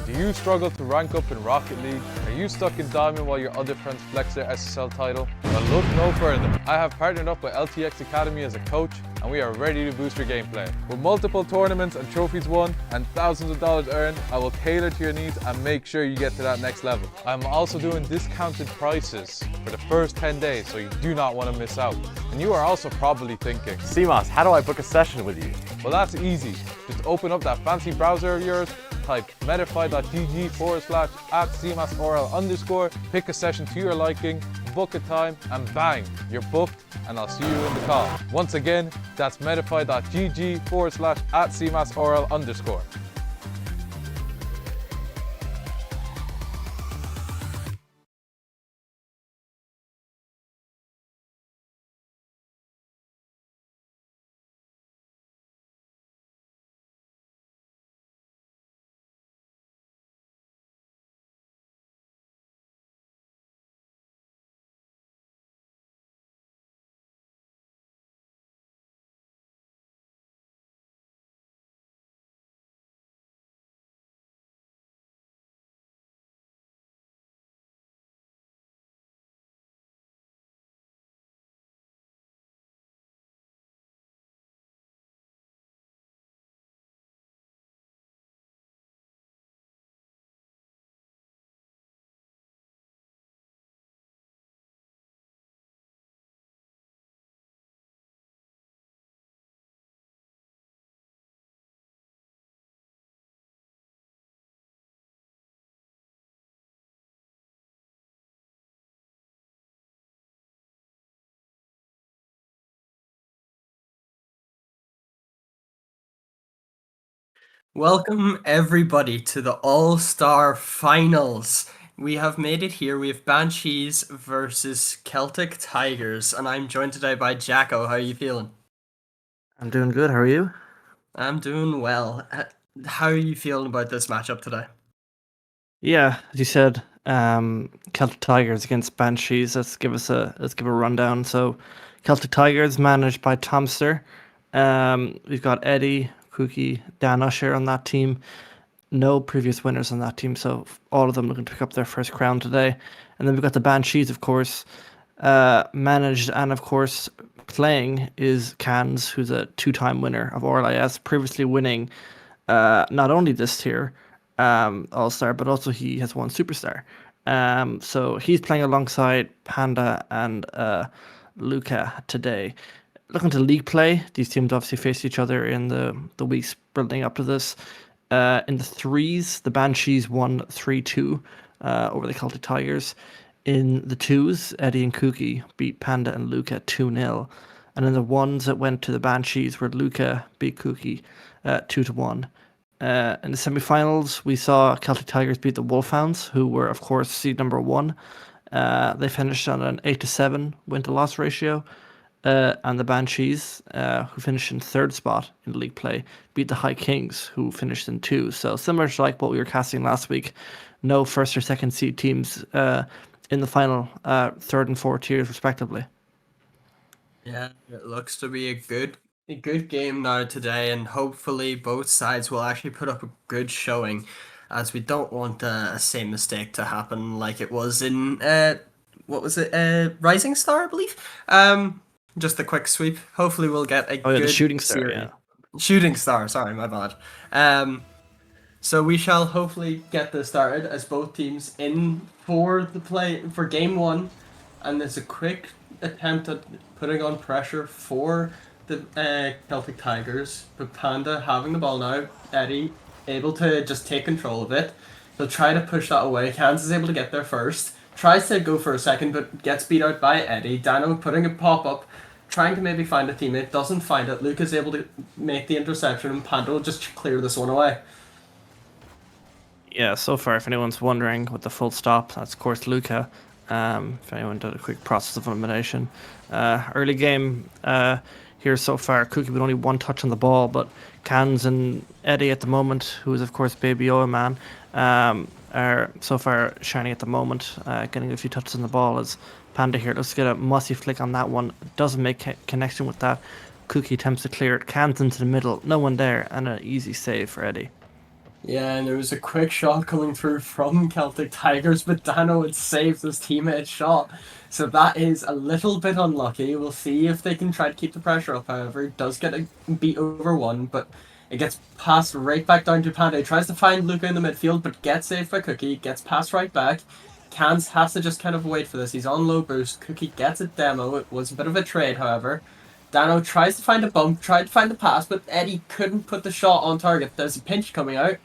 Do you struggle to rank up in Rocket League? Are you stuck in Diamond while your other friends flex their SSL title? Well, look no further. I have partnered up with LTX Academy as a coach, and we are ready to boost your gameplay. With multiple tournaments and trophies won and thousands of dollars earned, I will cater to your needs and make sure you get to that next level. I'm also doing discounted prices for the first 10 days, so you do not want to miss out. And you are also probably thinking, CMOS, how do I book a session with you? well, that's easy. Just open up that fancy browser of yours, type metafy.gg/@cmasorl_, pick a session to your liking, book a time, and bang, you're booked, and I'll see you in the call. Once again, that's metafy.gg/@cmasorl_. Welcome everybody to the All-Star Finals. We have made it here. We have Banshees versus Celtic Tigers, and I'm joined today by Jacko. How are you feeling? I'm doing good. How are you? I'm doing well. How are you feeling about this matchup today? Yeah, as you said, Celtic Tigers against Banshees. Let's give a rundown. So, Celtic Tigers managed by Tomster. We've got Eddie, Cookie, Dan Usher on that team. No previous winners on that team, so all of them looking to pick up their first crown today. And then we've got the Banshees, of course, managed and of course playing is Cans, who's a two-time winner of RLIS, previously winning not only this tier All-Star, but also he has won Superstar. So he's playing alongside Panda and Luca today. Looking to league play, these teams obviously faced each other in the weeks building up to this. In the threes, the Banshees won 3-2 over the Celtic Tigers. In the twos, Eddie and Cookie beat Panda and Luca 2-0. And in the ones that went to the Banshees, where Luca beat Cookie 2-1. In the semi-finals, we saw Celtic Tigers beat the Wolfhounds, who were, of course, seed number 1. They finished on an 8-7 win-to-loss ratio. And the Banshees, who finished in third spot in league play, beat the High Kings, who finished in 2. So similar to like what we were casting last week, no first or second seed teams in the final third and fourth tiers respectively. Yeah, it looks to be a good game now today, and hopefully both sides will actually put up a good showing, as we don't want a same mistake to happen like it was in what was it, Rising Star, I believe. Just a quick sweep. Hopefully we'll get a good the Shooting Star, series. yeah. Shooting Star, sorry, my bad. So we shall hopefully get this started as both teams in for game 1, and there's a quick attempt at putting on pressure for the Celtic Tigers, but Panda having the ball now. Eddie able to just take control of it. They'll try to push that away. Kansas is able to get there first. Tries to go for a second, but gets beat out by Eddie. Dano putting a pop up, trying to maybe find a teammate, doesn't find it. Luke is able to make the interception, and Panda will just clear this one away. Yeah, so far, if anyone's wondering with the full stop, that's of course Luca. If anyone did a quick process of elimination. Early game here so far, Cookie with only one touch on the ball, but Cans and Eddie at the moment, who is of course Baby Oa Man, are so far shining at the moment, getting a few touches on the ball as Panda here. Let's get a mossy flick on that one. Doesn't make connection with that. Cookie attempts to clear it. Cans into the middle. No one there, and an easy save for Eddie. Yeah, and there was a quick shot coming through from Celtic Tigers, but Dano had saved his teammate's shot. So that is a little bit unlucky. We'll see if they can try to keep the pressure up, however. It does get a beat over one, but it gets passed right back down to Panda. He tries to find Luca in the midfield, but gets saved by Cookie. Gets passed right back. Cans has to just kind of wait for this. He's on low boost. Cookie gets a demo. It was a bit of a trade, however. Dano tries to find a bump, tried to find the pass, but Eddie couldn't put the shot on target. There's a pinch coming out.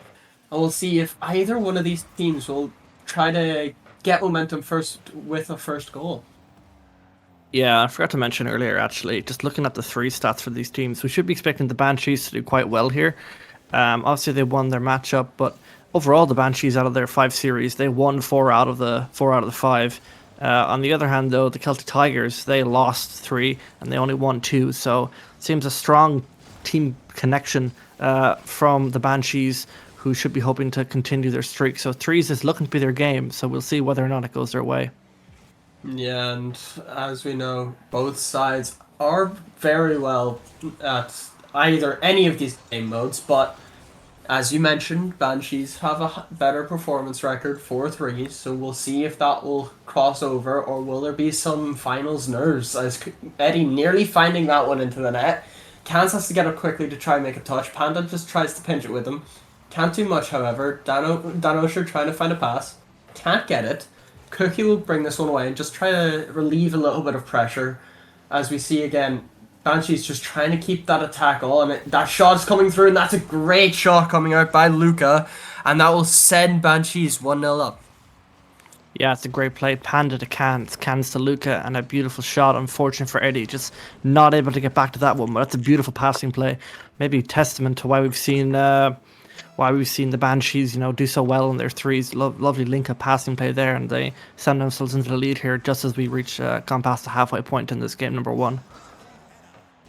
And we'll see if either one of these teams will try to get momentum first with a first goal. Yeah, I forgot to mention earlier, actually, just looking at the three stats for these teams, we should be expecting the Banshees to do quite well here. Obviously, they won their matchup, but overall, the Banshees, out of their 5 series, they won 4 out of the 5. On the other hand, though, the Celtic Tigers, they lost 3 and they only won 2. So it seems a strong team connection from the Banshees, who should be hoping to continue their streak. So threes is looking to be their game, so we'll see whether or not it goes their way. Yeah, and as we know, both sides are very well at either any of these game modes, but as you mentioned, Banshees have a better performance record, 4-3, so we'll see if that will cross over, or will there be some finals nerves, as Eddie nearly finding that one into the net. Cans has to get up quickly to try and make a touch. Panda just tries to pinch it with him. Can't do much, however. Danosher trying to find a pass. Can't get it. Cookie will bring this one away and just try to relieve a little bit of pressure. As we see again, Banshee's just trying to keep that attack on. That shot is coming through, and that's a great shot coming out by Luca. And that will send Banshees 1-0 up. Yeah, it's a great play. Panda to Cans, Cans to Luca, and a beautiful shot. Unfortunate for Eddie, just not able to get back to that one. But that's a beautiful passing play. Maybe testament to why we've seen the Banshees, do so well in their threes. Lovely link-up passing play there, and they send themselves into the lead here just as we reach gone past the halfway point in this game number 1.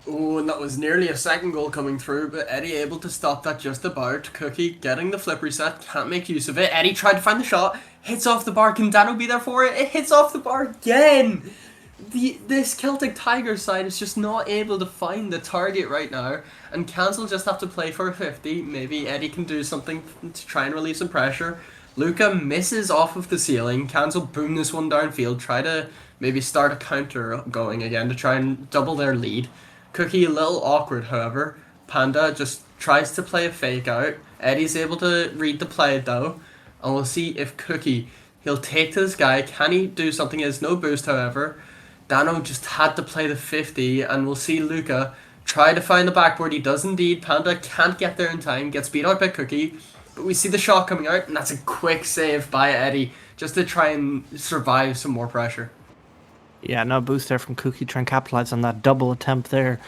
Oh, and that was nearly a second goal coming through, but Eddie able to stop that just about. Cookie getting the flip reset, can't make use of it. Eddie tried to find the shot, hits off the bar. Can Dano be there for it? It hits off the bar again! This Celtic Tigers side is just not able to find the target right now, and Cans will just have to play for a 50. Maybe Eddie can do something to try and relieve some pressure. Luca misses off of the ceiling. Cans will boom this one downfield, try to maybe start a counter going again to try and double their lead. Cookie a little awkward, however. Panda just tries to play a fake out. Eddie's able to read the play though, and we'll see if Cookie, he'll take to this guy. Can he do something? He has no boost, however. Dano just had to play the 50, and we'll see Luca try to find the backboard. He does indeed. Panda can't get there in time, gets beat out by Cookie, but we see the shot coming out, and that's a quick save by Eddie just to try and survive some more pressure. Yeah, no boost there from Cookie, trying to capitalise on that double attempt there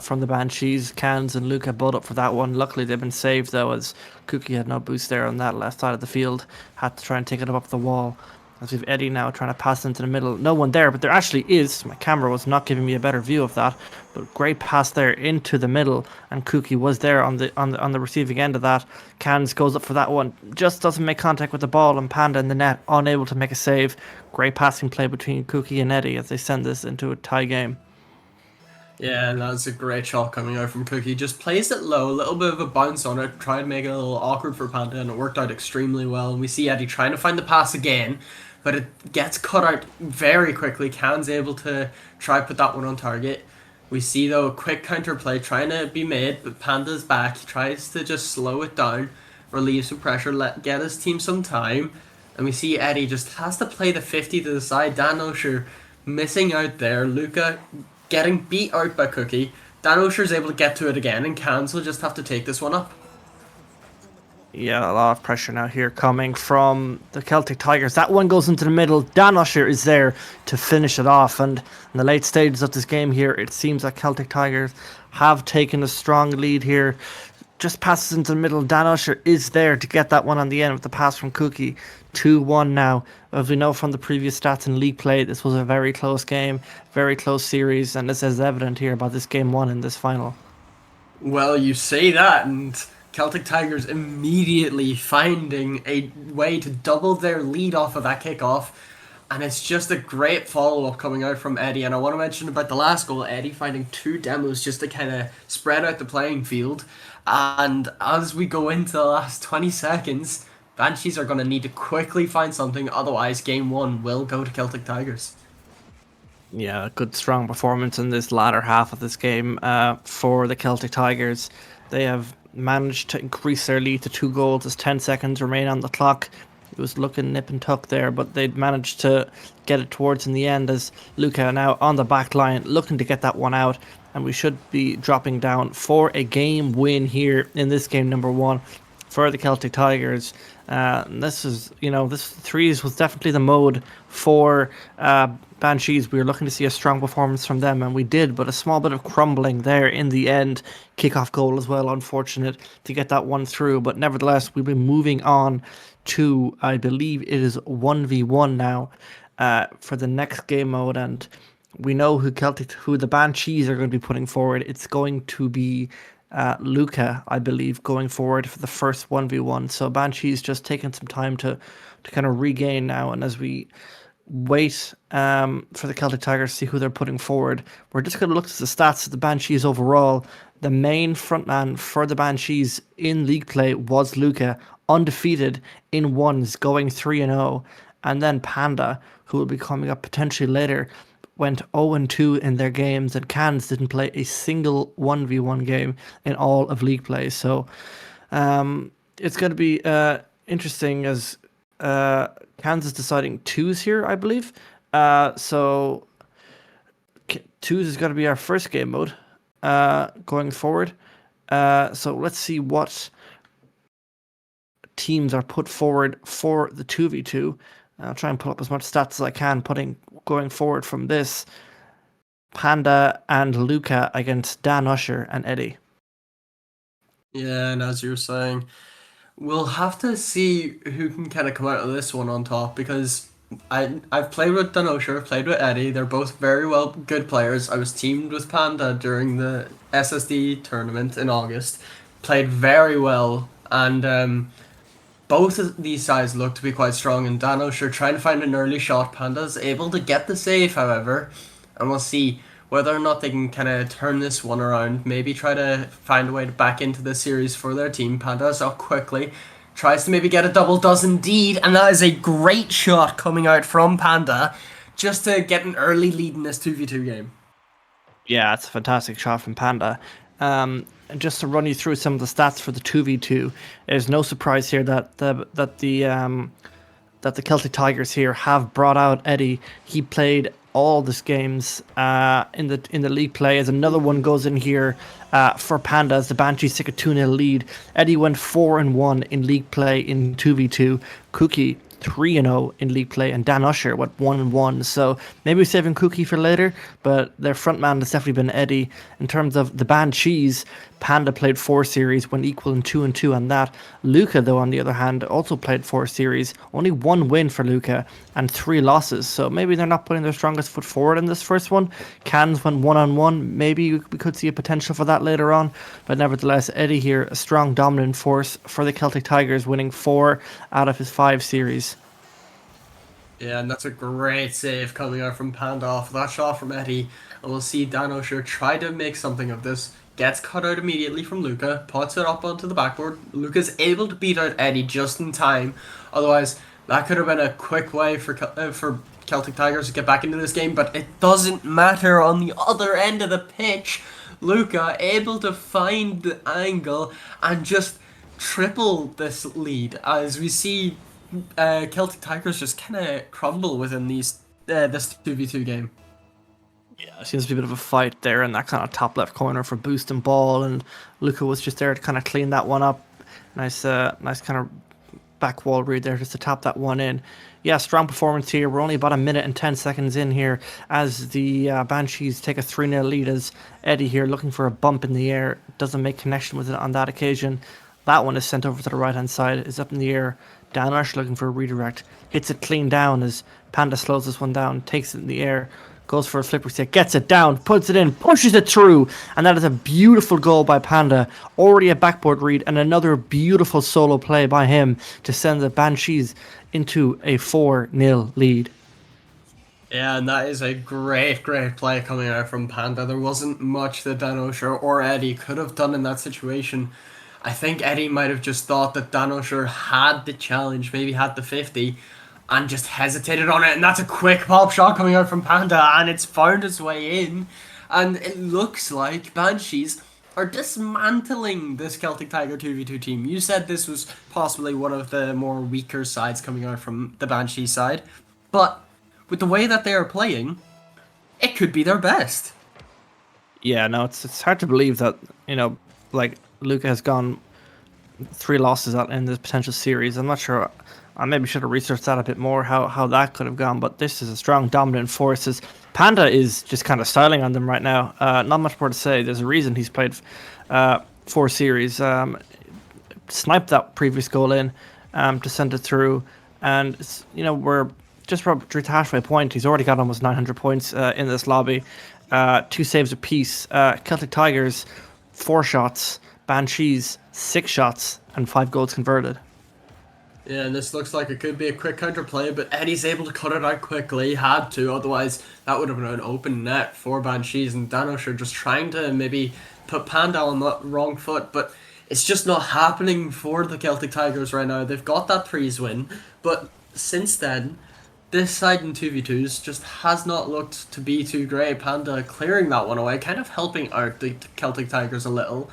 from the Banshees. Cans and Luca both up for that one. Luckily, they've been saved, though, as Cookie had no boost there on that left side of the field. Had to try and take it up the wall. As we've Eddie now trying to pass into the middle. No one there, but there actually is. My camera was not giving me a better view of that. But great pass there into the middle, and Cookie was there on the receiving end of that. Cans goes up for that one. Just doesn't make contact with the ball, and Panda in the net, unable to make a save. Great passing play between Cookie and Eddie as they send this into a tie game. Yeah, and that's a great shot coming out from Cookie. Just plays it low, a little bit of a bounce on it, tried to make it a little awkward for Panda, and it worked out extremely well. And we see Eddie trying to find the pass again, but it gets cut out very quickly. Can's able to try put that one on target. We see, though, a quick counter play trying to be made, but Panda's back. He tries to just slow it down, relieve some pressure, get his team some time. And we see Eddie just has to play the 50 to the side. Dan Osher missing out there. Luca getting beat out by Cookie. Dan Osher's able to get to it again, and Cans will just have to take this one up. Yeah, a lot of pressure now here coming from the Celtic Tigers. That one goes into the middle. Dan Usher is there to finish it off. And in the late stages of this game here, it seems that Celtic Tigers have taken a strong lead here. Just passes into the middle. Dan Usher is there to get that one on the end with the pass from Cookie. 2-1 now. As we know from the previous stats in league play, this was a very close game, very close series. And this is evident here about this game 1 in this final. Well, you say that, and Celtic Tigers immediately finding a way to double their lead off of that kickoff. And it's just a great follow-up coming out from Eddie. And I want to mention about the last goal, Eddie finding 2 demos just to kind of spread out the playing field. And as we go into the last 20 seconds, Banshees are going to need to quickly find something, otherwise game 1 will go to Celtic Tigers. Yeah, good strong performance in this latter half of this game for the Celtic Tigers. They have managed to increase their lead to 2 goals as 10 seconds remain on the clock. It was looking nip and tuck there, but they'd managed to get it towards in the end as Luca now on the back line looking to get that one out. And we should be dropping down for a game win here in this game number 1 for the Celtic Tigers. This is, this threes was definitely the mode for Banshees. We were looking to see a strong performance from them, and we did, but a small bit of crumbling there in the end. Kickoff goal as well, unfortunate to get that one through, but nevertheless, we'll be moving on to, I believe it is 1v1 now for the next game mode, and we know who the Banshees are going to be putting forward. It's going to be Luca, I believe, going forward for the first 1v1. So Banshees just taking some time to kind of regain now, and as we wait for the Celtic Tigers to see who they're putting forward, we're just going to look at the stats of the Banshees overall. The main frontman for the Banshees in league play was Luca, undefeated in ones, going 3-0, and then Panda, who will be coming up potentially later, went 0-2 in their games, and Cans didn't play a single 1v1 game in all of league play. So it's going to be interesting as Cans is deciding 2s here, I believe. So 2s is going to be our first game mode going forward. So let's see what teams are put forward for the 2v2. I'll try and pull up as much stats as I can, going forward from this. Panda and Luca against Dan Usher and Eddie. Yeah, and as you're saying, we'll have to see who can kind of come out of this one on top, because I've played with Dan Usher, I've played with Eddie. They're both very good players. I was teamed with Panda during the SSD tournament in August. Played very well, and both of these sides look to be quite strong, and Dan Usher trying to find an early shot. Panda's able to get the save, however, and we'll see whether or not they can kind of turn this one around, maybe try to find a way to back into the series for their team. Panda's up quickly, tries to maybe get a double, does indeed, and that is a great shot coming out from Panda just to get an early lead in this 2v2 game. Yeah, it's a fantastic shot from Panda. And just to run you through some of the stats for the 2v2, there's no surprise here that the Celtic Tigers here have brought out Eddie. He played all these games in the league play, as another one goes in here for Panda as the Banshees take a 2-0 lead. Eddie went 4-1 in league play in 2v2. Cookie 3-0 in league play, and Dan Usher went 1-1. So maybe we're saving Cookie for later, but their front man has definitely been Eddie. In terms of the Banshees, Panda played 4 series, went equal in 2-2 on that. Luca, though, on the other hand, also played 4 series, only 1 win for Luca and 3 losses. So maybe they're not putting their strongest foot forward in this first one. Cans went 1-on-1. Maybe we could see a potential for that later on, but nevertheless, Eddie here, a strong dominant force for the Celtic Tigers, winning 4 out of his 5 series. Yeah, and that's a great save coming out from Panda off that shot from Eddie. And we'll see Dan Usher try to make something of this. Gets cut out immediately from Luca, puts it up onto the backboard. Luca's able to beat out Eddie just in time. Otherwise, that could have been a quick way for Celtic Tigers to get back into this game, but it doesn't matter. On the other end of the pitch, Luca able to find the angle and just triple this lead, as we see Celtic Tigers just kind of crumble within this 2v2 game. Yeah, it seems to be a bit of a fight there in that kind of top left corner for boost and ball, and Luca was just there to kind of clean that one up. Nice kind of back wall read there just to tap that one in. Yeah, strong performance here. We're only about 1 minute and 10 seconds in here as the Banshees take a 3-0 lead, as Eddie here looking for a bump in the air. Doesn't make connection with it on that occasion. That one is sent over to the right-hand side. Is up in the air. Dan Usher looking for a redirect. Hits it clean down as Panda slows this one down. Takes it in the air. Goes for a flipper stick. Gets it down. Puts it in. Pushes it through. And that is a beautiful goal by Panda. Already a backboard read. And another beautiful solo play by him to send the Banshees into a 4-0 lead. Yeah, and that is a great, great play coming out from Panda. There wasn't much that Dan O'Shea or Eddie could have done in that situation. I think Eddie might have just thought that Dan O'Shea had the challenge, maybe had the 50, and just hesitated on it. And that's a quick pop shot coming out from Panda, and it's found its way in. And it looks like Banshees are dismantling this Celtic Tiger 2v2 team. You said this was possibly one of the more weaker sides coming out from the Banshees side, but with the way that they are playing, it could be their best. Yeah, no, it's hard to believe that, like Luca has gone 3 losses out in this potential series. I'm not sure. I maybe should have researched that a bit more, how that could have gone. But this is a strong, dominant force. Panda is just kind of styling on them right now. Not much more to say. There's a reason he's played 4 series. Sniped that previous goal in to send it through. And, we're just through the halfway point. He's already got almost 900 points in this lobby. 2 saves apiece. Celtic Tigers, 4 shots. Banshees, 6 shots and 5 goals converted. Yeah, and this looks like it could be a quick counterplay, but Eddie's able to cut it out quickly. He had to, otherwise that would have been an open net for Banshees, and Dan O'Shea just trying to maybe put Panda on the wrong foot, but it's just not happening for the Celtic Tigers right now. They've got that threes win, but since then, this side in 2v2s just has not looked to be too great. Panda clearing that one away, kind of helping out the Celtic Tigers a little.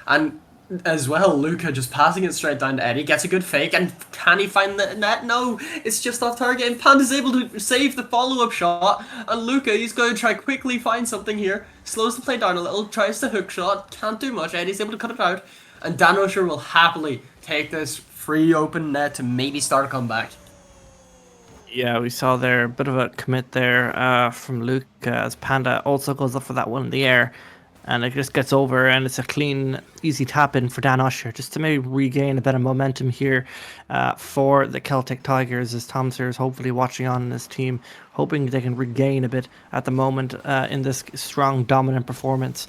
And as well, Luca just passing it straight down to Eddie, gets a good fake, and can he find the net? No, it's just off target, and Panda's able to save the follow-up shot, and Luca, he's going to try quickly find something here, slows the play down a little, tries the hook shot, can't do much, Eddie's able to cut it out, and Dan O'Shea will happily take this free open net to maybe start a comeback. Yeah, we saw there a bit of a commit there from Luke as Panda also goes up for that one in the air, and it just gets over, and it's a clean, easy tap in for Dan Usher just to maybe regain a bit of momentum here for the Celtic Tigers, as Tom Sear is hopefully watching on his team, hoping they can regain a bit at the moment in this strong, dominant performance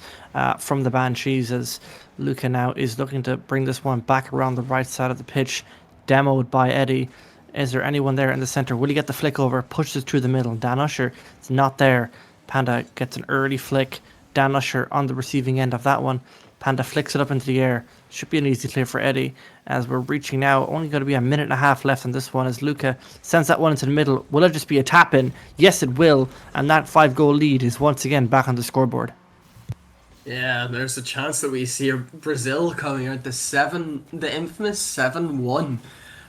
from the Banshees, as Luca now is looking to bring this one back around the right side of the pitch, demoed by Eddie. Is there anyone there in the centre? Will he get the flick over? Pushes it through the middle. Dan Usher is not there. Panda gets an early flick. Dan Usher on the receiving end of that one. Panda flicks it up into the air. Should be an easy clear for Eddie. As we're reaching now, only going to be a minute and a half left on this one as Luca sends that one into the middle. Will it just be a tap in? Yes, it will. And that 5-goal lead is once again back on the scoreboard. Yeah, there's a chance that we see Brazil coming out the infamous 7-1,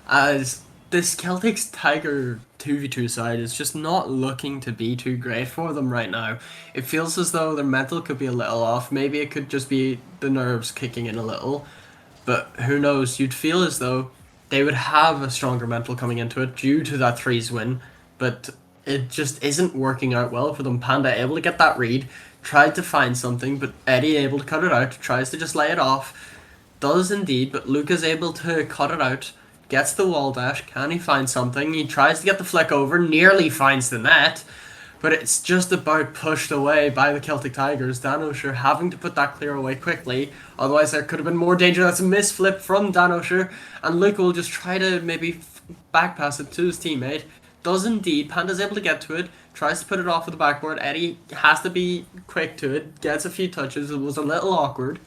as this Celtics Tiger 2v2 side is just not looking to be too great for them right now. It feels as though their mental could be a little off. Maybe it could just be the nerves kicking in a little. But who knows? You'd feel as though they would have a stronger mental coming into it due to that threes win. But it just isn't working out well for them. Panda able to get that read, tried to find something, but Eddie able to cut it out, tries to just lay it off. Does indeed, but Luca's able to cut it out. Gets the wall dash, can he find something? He tries to get the flick over, nearly finds the net, but it's just about pushed away by the Celtic Tigers. Dan O'Shea having to put that clear away quickly, otherwise there could have been more danger. That's a misflip from Dan O'Shea, and Luke will just try to maybe back pass it to his teammate. Does indeed, Panda's able to get to it, tries to put it off of the backboard. Eddie has to be quick to it, gets a few touches, it was a little awkward.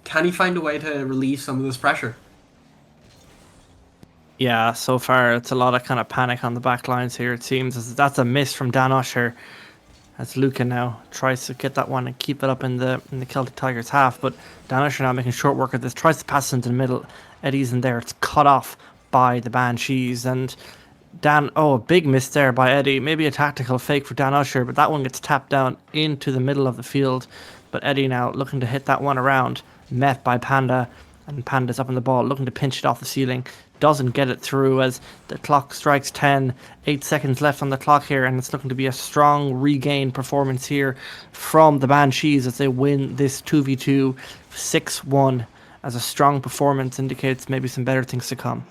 Can he find a way to relieve some of this pressure? Yeah, so far it's a lot of kind of panic on the back lines here, it seems. As that's a miss from Dan Usher, as Luca now tries to get that one and keep it up in the Celtic Tigers half. But Dan Usher now making short work of this, tries to pass it into the middle. Eddie's in there, it's cut off by the Banshees. And a big miss there by Eddie. Maybe a tactical fake for Dan Usher, but that one gets tapped down into the middle of the field. But Eddie now looking to hit that one around, met by Panda. And Panda's up on the ball, looking to pinch it off the ceiling. Doesn't get it through as the clock strikes 10. 8 seconds left on the clock here, and it's looking to be a strong regain performance here from the Banshees as they win this 2v2 6-1, as a strong performance indicates maybe some better things to come.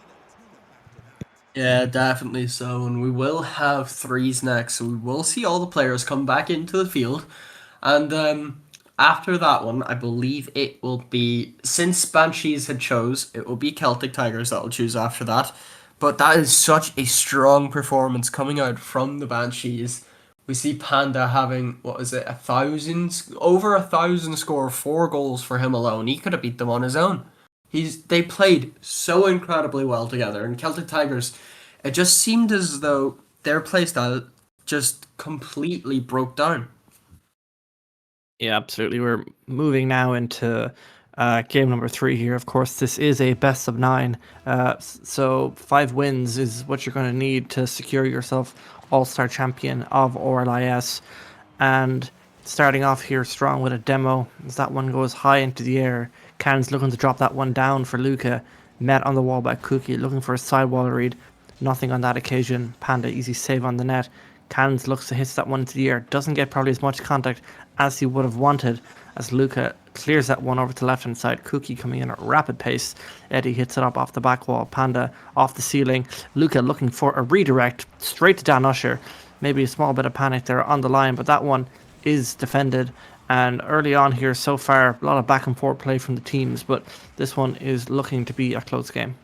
Yeah, definitely so, and we will have threes next, so we will see all the players come back into the field, and after that one, I believe it will be, since Banshees had chose, it will be Celtic Tigers that will choose after that. But that is such a strong performance coming out from the Banshees. We see Panda having, what is it, 1,000, over 1,000 score, 4 goals for him alone. He could have beat them on his own. They played so incredibly well together. And Celtic Tigers, it just seemed as though their playstyle just completely broke down. Yeah, absolutely. We're moving now into game number 3 here. Of course, this is a best of 9. So 5 wins is what you're going to need to secure yourself All-Star Champion of RLIS. And starting off here strong with a demo, as that one goes high into the air. Can's looking to drop that one down for Luca. Met on the wall by Cookie, looking for a sidewall read. Nothing on that occasion. Panda easy save on the net. Cans looks to hit that one into the air. Doesn't get probably as much contact as he would have wanted, as Luca clears that one over to the left hand side. Cookie coming in at rapid pace. Eddie hits it up off the back wall. Panda off the ceiling. Luca looking for a redirect straight to Dan Usher. Maybe a small bit of panic there on the line, but that one is defended. And early on here so far, a lot of back and forth play from the teams, but this one is looking to be a close game.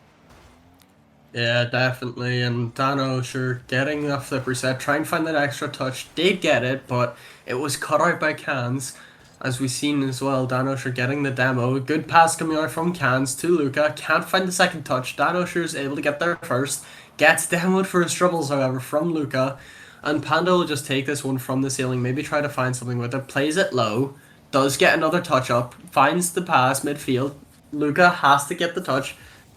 Yeah, definitely. And Dano, sure, getting a flip reset, trying to find that extra touch. Did get it, but it was cut out by Cans. As we've seen as well, Dano, sure, getting the demo. Good pass coming out from Cans to Luca. Can't find the second touch. Dano, sure, is able to get there first. Gets demoed for his troubles, however, from Luca. And Panda will just take this one from the ceiling, maybe try to find something with it. Plays it low. Does get another touch up. Finds the pass midfield. Luca has to get the touch.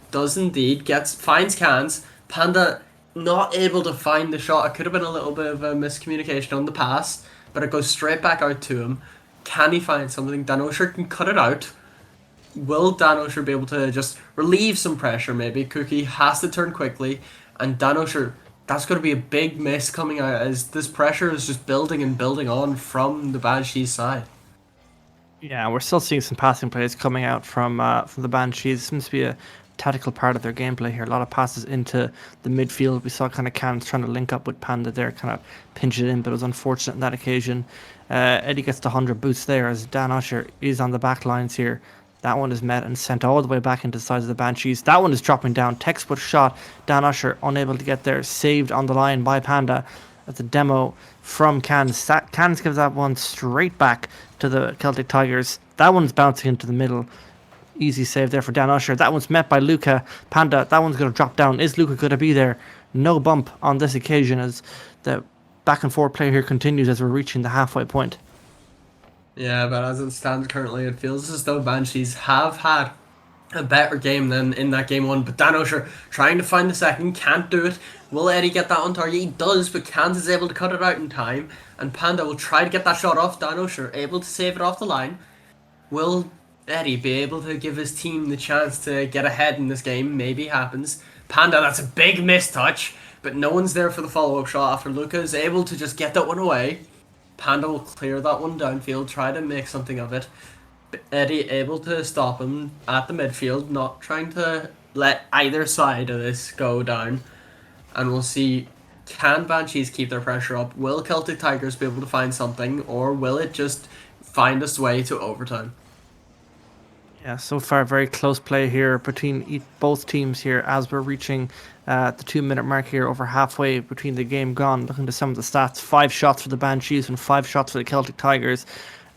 Does indeed, finds Cans. Panda not able to find the shot. It could have been a little bit of a miscommunication on the pass, but it goes straight back out to him. Can he find something? Dan Osher can cut it out. Will Dan Osher be able to just relieve some pressure maybe? Cookie has to turn quickly, and Dan Osher, that's going to be a big miss coming out as this pressure is just building and building on from the Banshees side. Yeah, we're still seeing some passing plays coming out from the Banshees. Seems to be a tactical part of their gameplay here. A lot of passes into the midfield. We saw kind of Cans trying to link up with Panda there, kind of pinch it in, but it was unfortunate on that occasion. Eddie gets the 100 boots there as Dan Usher is on the back lines here. That one is met and sent all the way back into the sides of the Banshees. That one is dropping down. Textbook shot. Dan Usher unable to get there. Saved on the line by Panda. That's a demo from Cans. Cans gives that one straight back to the Celtic Tigers. That one's bouncing into the middle. Easy save there for Dan Usher. That one's met by Luca. Panda, that one's going to drop down. Is Luca going to be there? No bump on this occasion as the back and forth play here continues as we're reaching the halfway point. Yeah, but as it stands currently, it feels as though Banshees have had a better game than in that game 1. But Dan Usher trying to find the second, can't do it. Will Eddie get that on target? He does, but Cans is able to cut it out in time. And Panda will try to get that shot off. Dan Usher able to save it off the line. Will Eddie be able to give his team the chance to get ahead in this game? Maybe happens. Panda, that's a big mistouch, but no one's there for the follow-up shot after Luca is able to just get that one away. Panda will clear that one downfield, try to make something of it. Eddie able to stop him at the midfield, not trying to let either side of this go down. And we'll see, can Banshees keep their pressure up? Will Celtic Tigers be able to find something, or will it just find its way to overtime? Yeah, so far very close play here between both teams here as we're reaching the 2-minute mark here, over halfway between the game gone. Looking to some of the stats, 5 shots for the Banshees and 5 shots for the Celtic Tigers.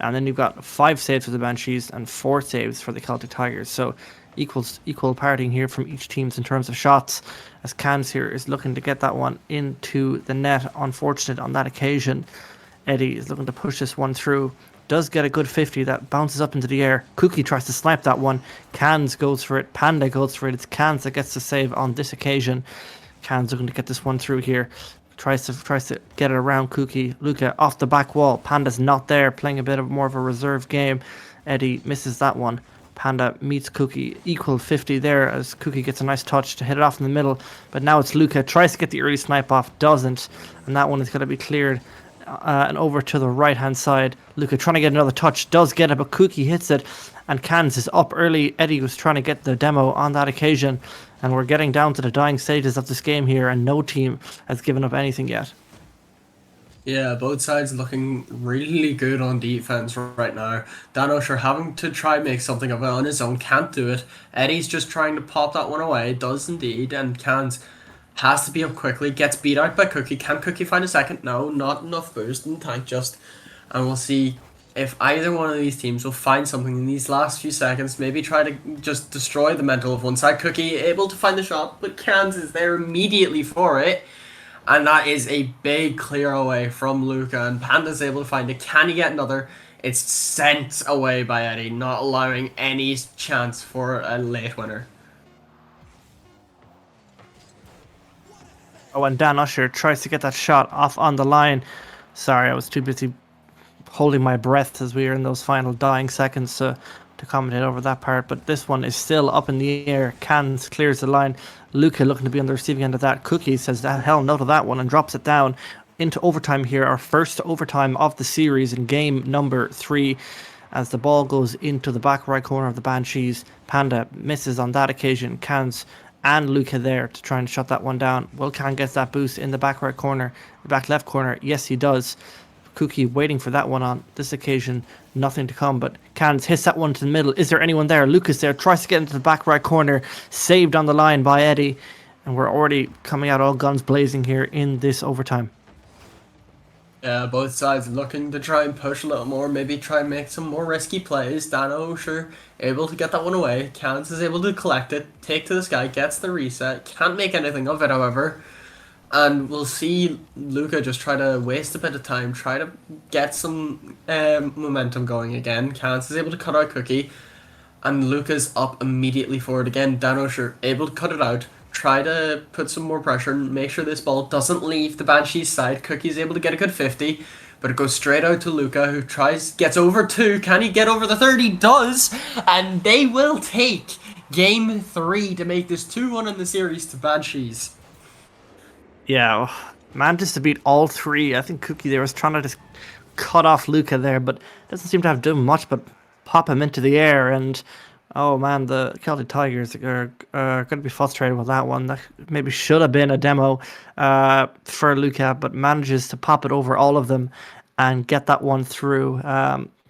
And then you've got 5 saves for the Banshees and 4 saves for the Celtic Tigers. So equal parting here from each teams in terms of shots, as Cans here is looking to get that one into the net. Unfortunate on that occasion. Eddie is looking to push this one through. Does get a good 50 that bounces up into the air. Cookie tries to snipe that one. Cans goes for it. Panda goes for it. It's Cans that gets the save on this occasion. Cans looking to get this one through here. Tries to get it around Cookie. Luca off the back wall. Panda's not there, playing a bit of more of a reserve game. Eddie misses that one. Panda meets Cookie. Equal 50 there as Cookie gets a nice touch to hit it off in the middle. But now it's Luca. Tries to get the early snipe off. Doesn't. And that one is going to be cleared. And over to the right hand side. Luca trying to get another touch, does get it, but Cookie hits it, and Cans is up early. Eddie was trying to get the demo on that occasion, and we're getting down to the dying stages of this game here, and no team has given up anything yet. Yeah, both sides looking really good on defense right now. Dan Usher having to try and make something of it on his own, can't do it. Eddie's just trying to pop that one away, does indeed, and Cans has to be up quickly, gets beat out by Cookie. Can Cookie find a second? No, not enough boost in the tank just. And we'll see if either one of these teams will find something in these last few seconds, maybe try to just destroy the mental of one side. Cookie able to find the shot, but Cans is there immediately for it. And that is a big clear away from Luca, and Panda's able to find it. Can he get another? It's sent away by Eddie, not allowing any chance for a late winner. Oh, and Dan Usher tries to get that shot off on the line. Sorry, I was too busy holding my breath as we were in those final dying seconds to commentate over that part. But this one is still up in the air. Cans clears the line. Luca looking to be on the receiving end of that. Cookie says, hell no to that one, and drops it down into overtime here. Our first overtime of the series in game number 3. As the ball goes into the back right corner of the Banshees. Panda misses on that occasion. Cans and Luca there to try and shut that one down. Will Can gets that boost in the back right corner, the back left corner. Yes, he does. Cookie waiting for that one on this occasion. Nothing to come, but Cans hits that one to the middle. Is there anyone there? Lucas there tries to get into the back right corner. Saved on the line by Eddie. And we're already coming out all guns blazing here in this overtime. Yeah, both sides looking to try and push a little more, maybe try and make some more risky plays. Dano, sure, able to get that one away. Cans is able to collect it, take to the sky, gets the reset. Can't make anything of it, however. And we'll see Luca just try to waste a bit of time, try to get some momentum going again. Cans is able to cut out Cookie, and Luca's up immediately for it again. Dano, sure, able to cut it out. Try to put some more pressure and make sure this ball doesn't leave the Banshees side. Cookie's able to get a good 50, but it goes straight out to Luca, who gets over 2. Can he get over the 3rd? He does, and they will take game 3 to make this 2-1 in the series to Banshees. Yeah, managed to beat all 3. I think Cookie there was trying to just cut off Luca there, but doesn't seem to have done much but pop him into the air. And oh man, the Celtic Tigers are going to be frustrated with that one. That maybe should have been a demo for Luca, but manages to pop it over all of them and get that one through.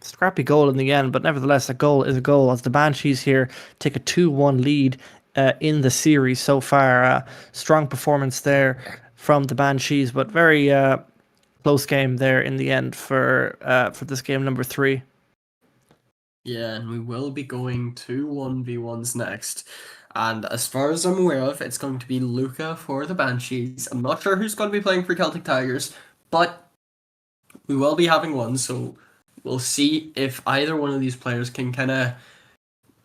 Scrappy goal in the end, but nevertheless, a goal is a goal as the Banshees here take a 2-1 lead in the series so far. Strong performance there from the Banshees, but very close game there in the end for this game number 3. Yeah, and we will be going to 1v1s next. And as far as I'm aware of, it's going to be Luca for the Banshees. I'm not sure who's going to be playing for Celtic Tigers, but we will be having one, so we'll see if either one of these players can kind of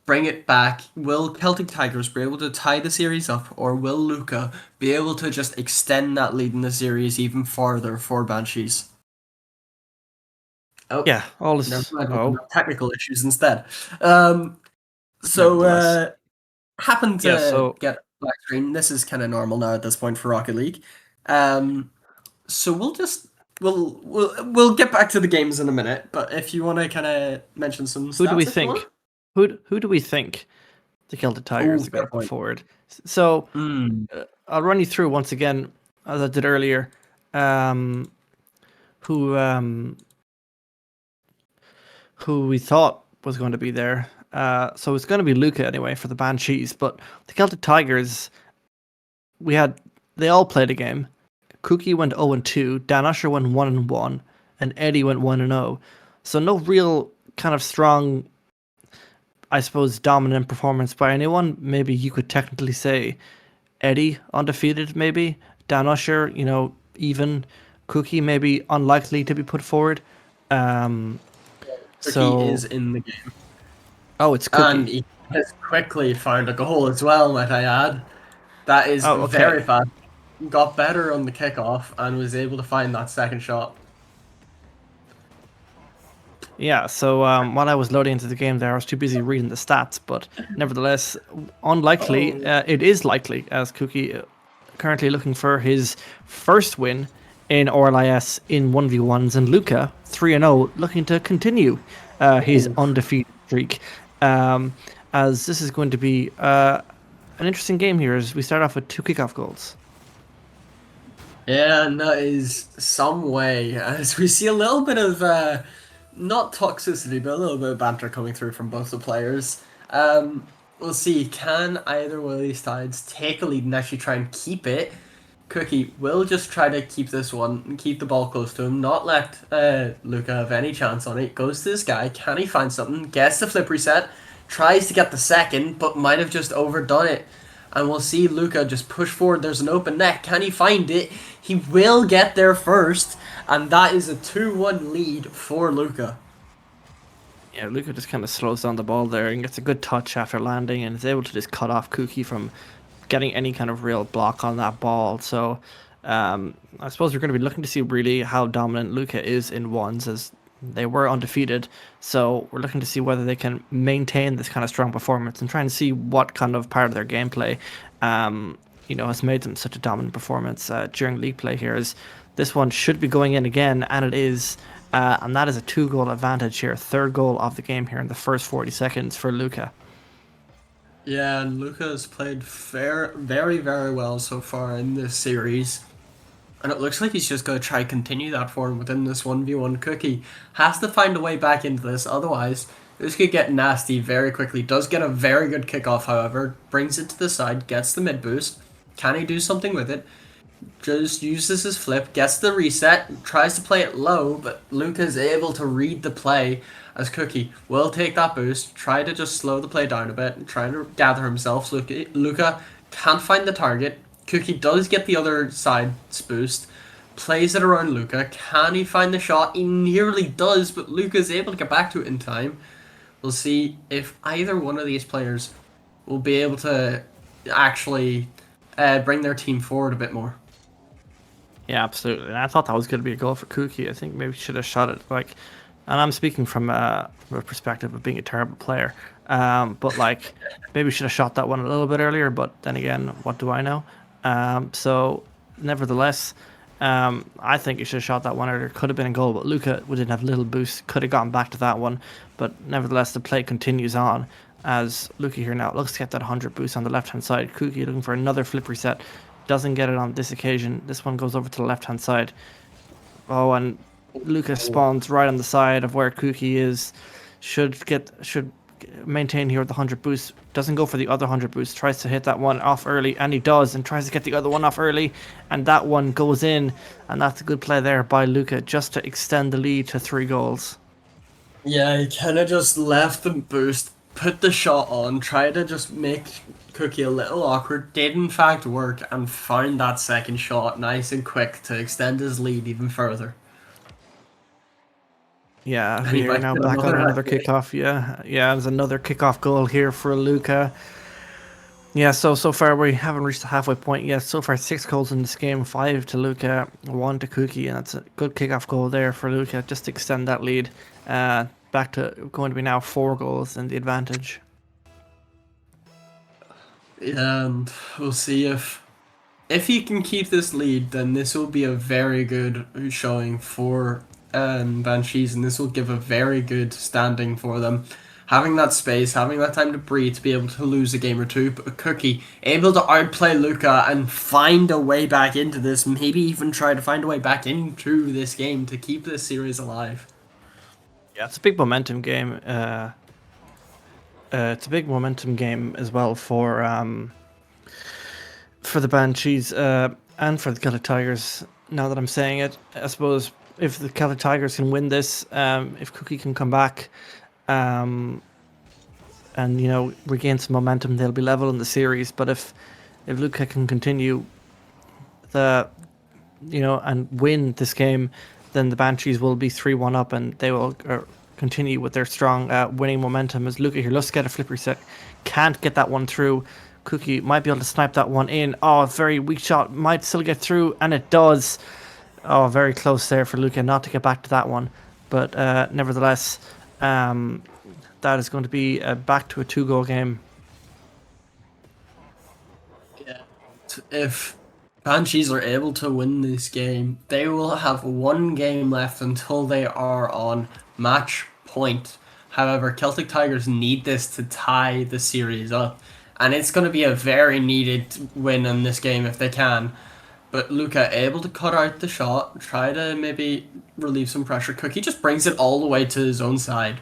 bring it back. Will Celtic Tigers be able to tie the series up, or will Luca be able to just extend that lead in the series even farther for Banshees? Oh, Yeah, all is technical issues instead. Happened to get black screen. This is kind of normal now at this point for Rocket League. So we'll get back to the games in a minute. But if you want to kind of mention some, who do we think? Who do we think the Celtic Tigers are going to put forward? So I'll run you through once again as I did earlier. Who we thought was going to be there. So it's going to be Luca anyway for the Banshees. But the Celtic Tigers, they all played a game. Cookie went 0-2, Dan Usher went 1-1, and Eddie went 1-0. So no real kind of strong, I suppose, dominant performance by anyone. Maybe you could technically say Eddie undefeated, maybe. Dan Usher, even. Cookie maybe unlikely to be put forward. Cookie is in the game. Oh, it's Cookie. And he has quickly found a goal as well, might I add. That is very fast. Got better on the kickoff and was able to find that second shot. Yeah, so while I was loading into the game there, I was too busy reading the stats, but nevertheless, unlikely, it is likely, as Cookie currently looking for his first win in RLIS in 1v1s, and Luca, 3-0, looking to continue his undefeated streak, as this is going to be an interesting game here as we start off with 2 kickoff goals. Yeah, and that is some way, as we see a little bit of, not toxicity, but a little bit of banter coming through from both the players. We'll see, can either one of these sides take a lead and actually try and keep it? Cookie will just try to keep this one and keep the ball close to him, not let Luca have any chance on it. Goes to this guy, can he find something? Gets the flip reset, tries to get the second, but might have just overdone it. And we'll see Luca just push forward. There's an open net. Can he find it? He will get there first, and that is a 2-1 lead for Luca. Yeah, Luca just kind of slows down the ball there and gets a good touch after landing and is able to just cut off Cookie from getting any kind of real block on that ball. So I suppose we're going to be looking to see really how dominant Luca is in ones, as they were undefeated. So we're looking to see whether they can maintain this kind of strong performance and try and see what kind of part of their gameplay has made them such a dominant performance during league play here. As this one should be going in again, and it is. And that is a 2-goal advantage here, third goal of the game here in the first 40 seconds for Luca. Yeah, and Luca has played very, very well so far in this series. And it looks like he's just going to try continue that form within this 1v1. Cookie has to find a way back into this, otherwise this could get nasty very quickly. Does get a very good kickoff, however. Brings it to the side, gets the mid boost. Can he do something with it? Just uses his flip, gets the reset, tries to play it low, but Luca's able to read the play as Cookie will take that boost, try to just slow the play down a bit, and try to gather himself. So Luca can't find the target. Cookie does get the other side's boost, plays it around Luca. Can he find the shot? He nearly does, but Luca's able to get back to it in time. We'll see if either one of these players will be able to actually bring their team forward a bit more. Yeah, absolutely. And I thought that was going to be a goal for Cookie. I think maybe he should have shot it. And I'm speaking from a perspective of being a terrible player. But maybe should have shot that one a little bit earlier. But then again, what do I know? So nevertheless, I think he should have shot that one earlier. Could have been a goal, but Luca didn't have little boost. Could have gotten back to that one. But nevertheless, the play continues on as Luca here now looks to get that 100 boost on the left-hand side. Cookie looking for another flip reset. Doesn't get it on this occasion. This one goes over to the left-hand side. Oh, and Luca spawns right on the side of where Cookie is. Should maintain here with the 100 boost. Doesn't go for the other 100 boost. Tries to hit that one off early, and he does, and tries to get the other one off early, and that one goes in, and that's a good play there by Luca just to extend the lead to 3 goals. Yeah, he kind of just left the boost, put the shot on, tried to just make Cookie a little awkward, did in fact work, and found that second shot nice and quick to extend his lead even further. Yeah, we are now back on another kickoff. Yeah, there's another kickoff goal here for Luca. Yeah, so far we haven't reached the halfway point yet. So far 6 goals in this game, 5 to Luca, 1 to Cookie, and that's a good kickoff goal there for Luca just to extend that lead. Back to going to be now 4 goals in the advantage. And we'll see if he can keep this lead, then this will be a very good showing for Banshees, and this will give a very good standing for them. Having that space, having that time to breathe, to be able to lose a game or two, but Cookie able to outplay Luca and find a way back into this, maybe even try to find a way back into this game to keep this series alive. Yeah, it's a big momentum game. It's a big momentum game as well for the Banshees and for the Celtic Tigers. Now that I'm saying it, I suppose if the Celtic Tigers can win this, if Cookie can come back, and regain some momentum, they'll be level in the series. But if Luca can continue and win this game, then the Banshees will be 3-1 up, and they will continue with their strong winning momentum. As Luca here looks to get a flip reset, can't get that one through. Cookie might be able to snipe that one in. Oh, very weak shot, might still get through, and it does. Oh, very close there for Luca not to get back to that one. But nevertheless, that is going to be back to a 2-goal game. Yeah. If Banshees are able to win this game, they will have 1 game left until they are on match point. However, Celtic Tigers need this to tie the series up, and it's going to be a very needed win in this game if they can. But Luca able to cut out the shot, try to maybe relieve some pressure. Cookie just brings it all the way to his own side.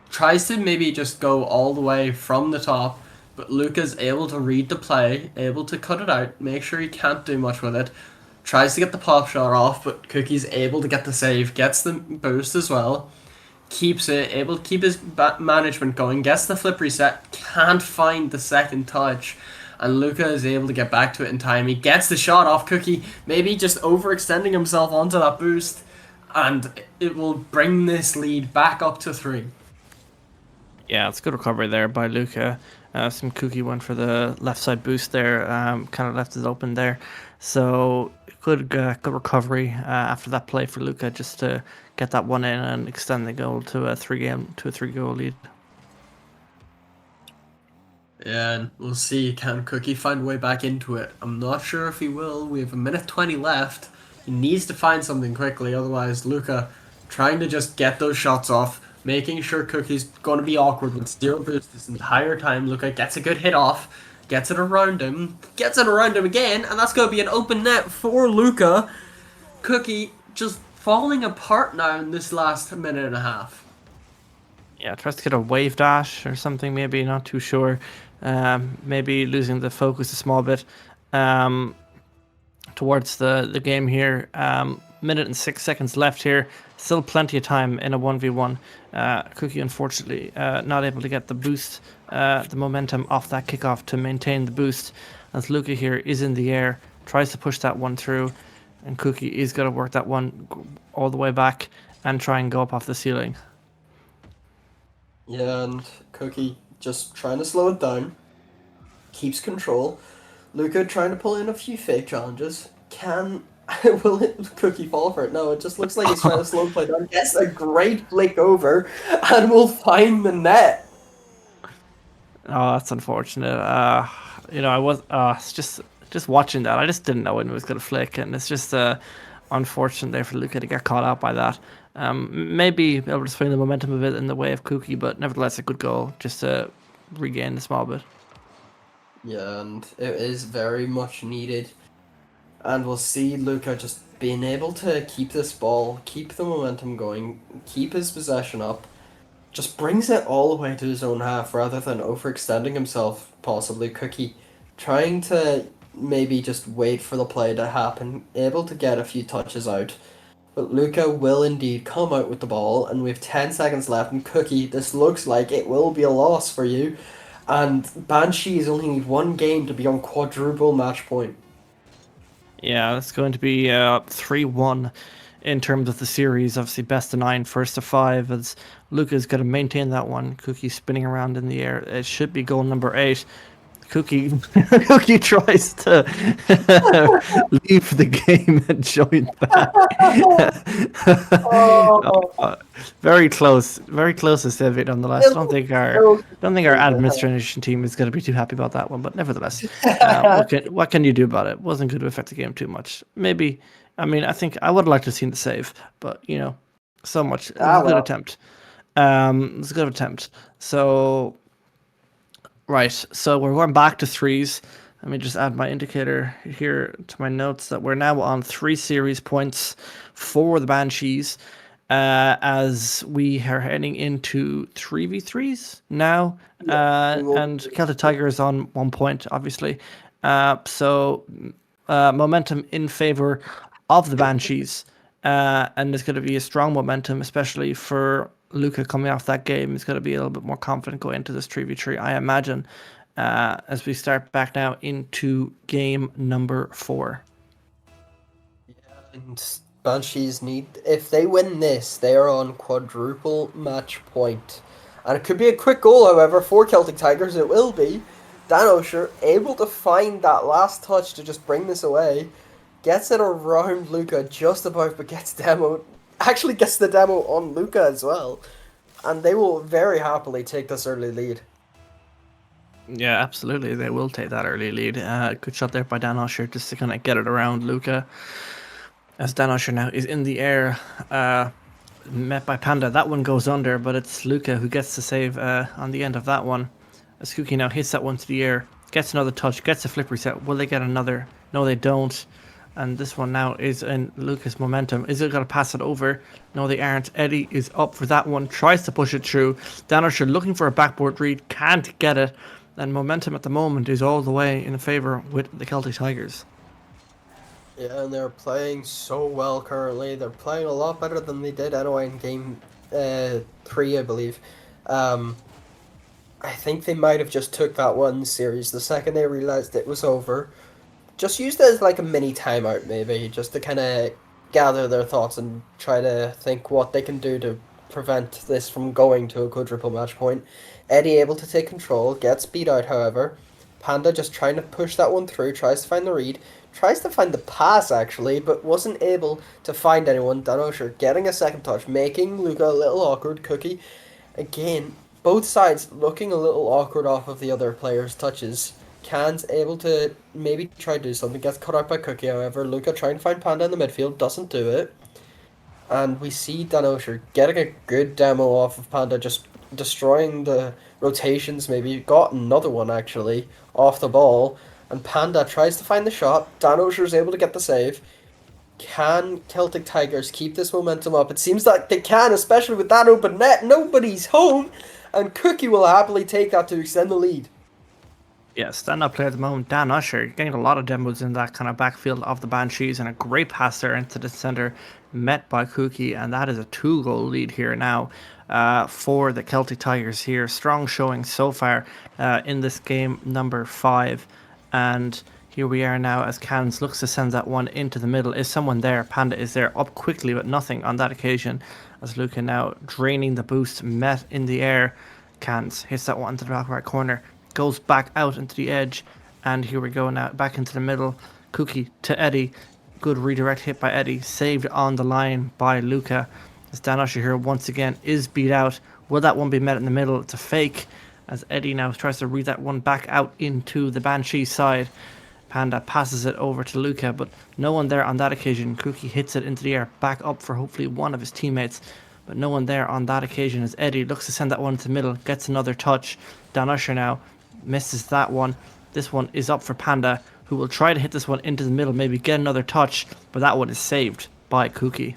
Tries to maybe just go all the way from the top but Luca's able to read the play, able to cut it out, make sure he can't do much with it. Tries to get the pop shot off, but Cookie's able to get the save, gets the boost as well. Keeps it, able to keep his management going, gets the flip reset, can't find the second touch, and Luca is able to get back to it in time. He gets the shot off Cookie, maybe just overextending himself onto that boost, and it will bring this lead back up to 3. Yeah, it's a good recovery there by Luca. Some Cookie went for the left side boost there, kind of left it open there. So good recovery after that play for Luca, just to get that one in and extend the goal to a 3-goal lead. Yeah, and we'll see, can Cookie find a way back into it? I'm not sure if he will. We have a minute 20 left. He needs to find something quickly, otherwise Luca trying to just get those shots off, making sure Cookie's going to be awkward with 0 boost this entire time. Luca gets a good hit off, gets it around him again, and that's going to be an open net for Luca. Cookie just falling apart now in this last minute and a half. Yeah, tries to get a wave dash or something, maybe, not too sure. Maybe losing the focus a small bit towards the game here. Minute and 6 seconds left here. Still plenty of time in a 1v1. Cookie, unfortunately, not able to get the boost, the momentum off that kickoff to maintain the boost. As Luca here is in the air, tries to push that one through, and Cookie is going to work that one all the way back and try and go up off the ceiling. Yeah, and Cookie just trying to slow it down. Keeps control. Luca trying to pull in a few fake challenges. Will Cookie fall for it? No, it just looks like he's trying to slow play down. Gets a great flick over and will find the net. Oh, that's unfortunate. I was just watching that. I just didn't know when it was going to flick, and it's just unfortunate there for Luca to get caught out by that. Maybe able to swing the momentum a bit in the way of Cookie, but nevertheless a good goal just to regain a small bit. Yeah, and it is very much needed. And we'll see Luca just being able to keep this ball, keep the momentum going, keep his possession up. Just brings it all the way to his own half rather than overextending himself, possibly. Cookie trying to maybe just wait for the play to happen, able to get a few touches out. But Luca will indeed come out with the ball, and we have 10 seconds left, and Cookie, this looks like it will be a loss for you. And Banshees only need 1 game to be on quadruple match point. Yeah, it's going to be 3-1 in terms of the series. Obviously, best of 9, first of 5, as Luca's got to maintain that one. Cookie spinning around in the air. It should be goal number 8. Cookie tries to leave the game and join back. Very close to save it nonetheless. I don't think our administration team is going to be too happy about that one, but nevertheless, what can you do about it? Wasn't going to affect the game too much. Maybe, I think I would have liked to have seen the save, but so much. It was a good attempt. It was a good attempt. So. Right, so we're going back to 3s. Let me just add my indicator here to my notes that we're now on 3 series points for the Banshees, as we are heading into 3v3s now, and Celtic Tiger is on 1 point, obviously. So momentum in favor of the Banshees, and there's going to be a strong momentum, especially for Luca coming off that game. Is going to be a little bit more confident going into this 3v3, I imagine, as we start back now into game number 4. Yeah, and Banshees if they win this, they are on quadruple match point. And it could be a quick goal, however, for Celtic Tigers. It will be. Dan Osher able to find that last touch to just bring this away. Gets it around Luca just about, but gets demoed. Actually gets the demo on Luca as well, and they will very happily take this early lead. Yeah, absolutely, they will take that early lead. Good shot there by Dan Osher just to kind of get it around Luca, as Dan Osher now is in the air, met by Panda. That one goes under, but it's Luca who gets the save on the end of that one, as Cookie now hits that one to the air, gets another touch, gets a flip reset. Will they get another? No, they don't. And this one now is in Luca's momentum. Is it going to pass it over? No, they aren't. Eddie is up for that one. Tries to push it through. Dan Osher looking for a backboard read. Can't get it. and momentum at the moment is all the way in favor with the Celtic Tigers. Yeah, and they're playing so well currently. They're playing a lot better than they did anyway in game 3, I believe. I think they might have just took that one series the second they realized it was over. Just used it as like a mini timeout, maybe, just to kind of gather their thoughts and try to think what they can do to prevent this from going to a quadruple match point. Eddie able to take control, gets beat out, however. Panda just trying to push that one through, tries to find the read, tries to find the pass actually, but wasn't able to find anyone. Dan Osher getting a second touch, making Luca a little awkward. Cookie, again, both sides looking a little awkward off of the other player's touches. Can's able to maybe try to do something, gets cut out by Cookie, however. Luca trying to find Panda in the midfield, doesn't do it. And we see Dan Osher getting a good demo off of Panda, just destroying the rotations, maybe. Got another one, actually, off the ball. And Panda tries to find the shot. Dan Osher is able to get the save. Can Celtic Tigers keep this momentum up? It seems like they can, especially with that open net. Nobody's home. And Cookie will happily take that to extend the lead. Yeah, stand-up player at the moment, Dan Usher, getting a lot of demos in that kind of backfield of the Banshees, and a great pass there into the centre, met by Cookie, and that is a 2-goal lead here now for the Celtic Tigers here. Strong showing so far in this game number 5, and here we are now as Cans looks to send that one into the middle. Is someone there? Panda is there, up quickly, but nothing on that occasion, as Luca now draining the boost, met in the air. Cans hits that one to the back right corner, goes back out into the edge, and here we go now, back into the middle. Cookie to Eddie. Good redirect hit by Eddie, saved on the line by Luca. As Dan Usher here once again is beat out. Will that one be met in the middle? It's a fake, as Eddie now tries to read that one back out into the Banshee side. Panda passes it over to Luca, but no one there on that occasion. Cookie hits it into the air, back up for hopefully one of his teammates, but no one there on that occasion as Eddie looks to send that one into the middle, gets another touch. Dan Usher now misses that one. This one is up for Panda, who will try to hit this one into the middle, maybe get another touch, but that one is saved by Cookie.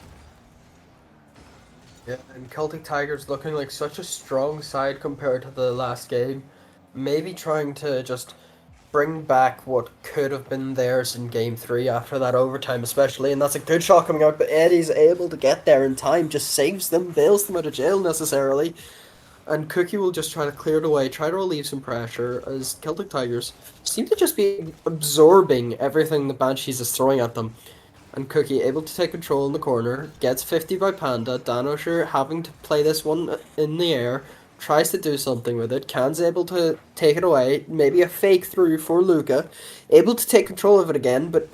Yeah, and Celtic Tigers looking like such a strong side compared to the last game. Maybe trying to just bring back what could have been theirs in game 3 after that overtime especially, and that's a good shot coming out, but Eddie's able to get there in time, just saves them, bails them out of jail necessarily. And Cookie will just try to clear it away, try to relieve some pressure, as Celtic Tigers seem to just be absorbing everything the Banshees is throwing at them. And Cookie able to take control in the corner, gets 50 by Panda. Dan Osher having to play this one in the air, tries to do something with it. Can's able to take it away, maybe a fake through for Luca. Able to take control of it again, but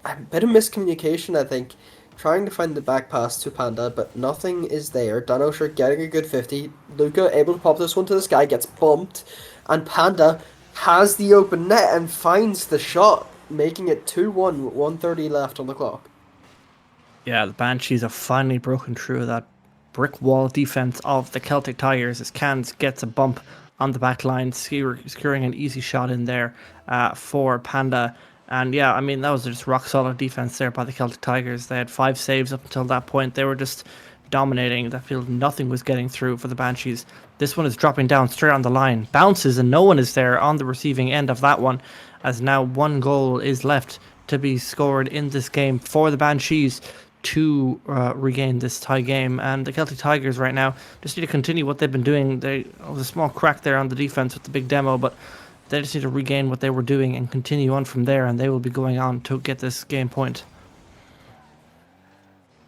a bit of miscommunication, I think. Trying to find the back pass to Panda, but nothing is there. Dan Osher getting a good 50. Luca able to pop this one to the sky, gets bumped. And Panda has the open net and finds the shot, making it 2-1 with 1:30 left on the clock. Yeah, the Banshees have finally broken through that brick wall defense of the Celtic Tigers as Cans gets a bump on the back line, securing an easy shot in there for Panda. And yeah, I mean, that was just rock solid defense there by the Celtic Tigers. They had 5 saves up until that point. They were just dominating that field. Nothing was getting through for the Banshees. This one is dropping down straight on the line, bounces, and no one is there on the receiving end of that one, as now 1 goal is left to be scored in this game for the Banshees to regain this tie game. And the Celtic Tigers right now just need to continue what they've been doing. There was a small crack there on the defense with the big demo, but they just need to regain what they were doing and continue on from there, and they will be going on to get this game point.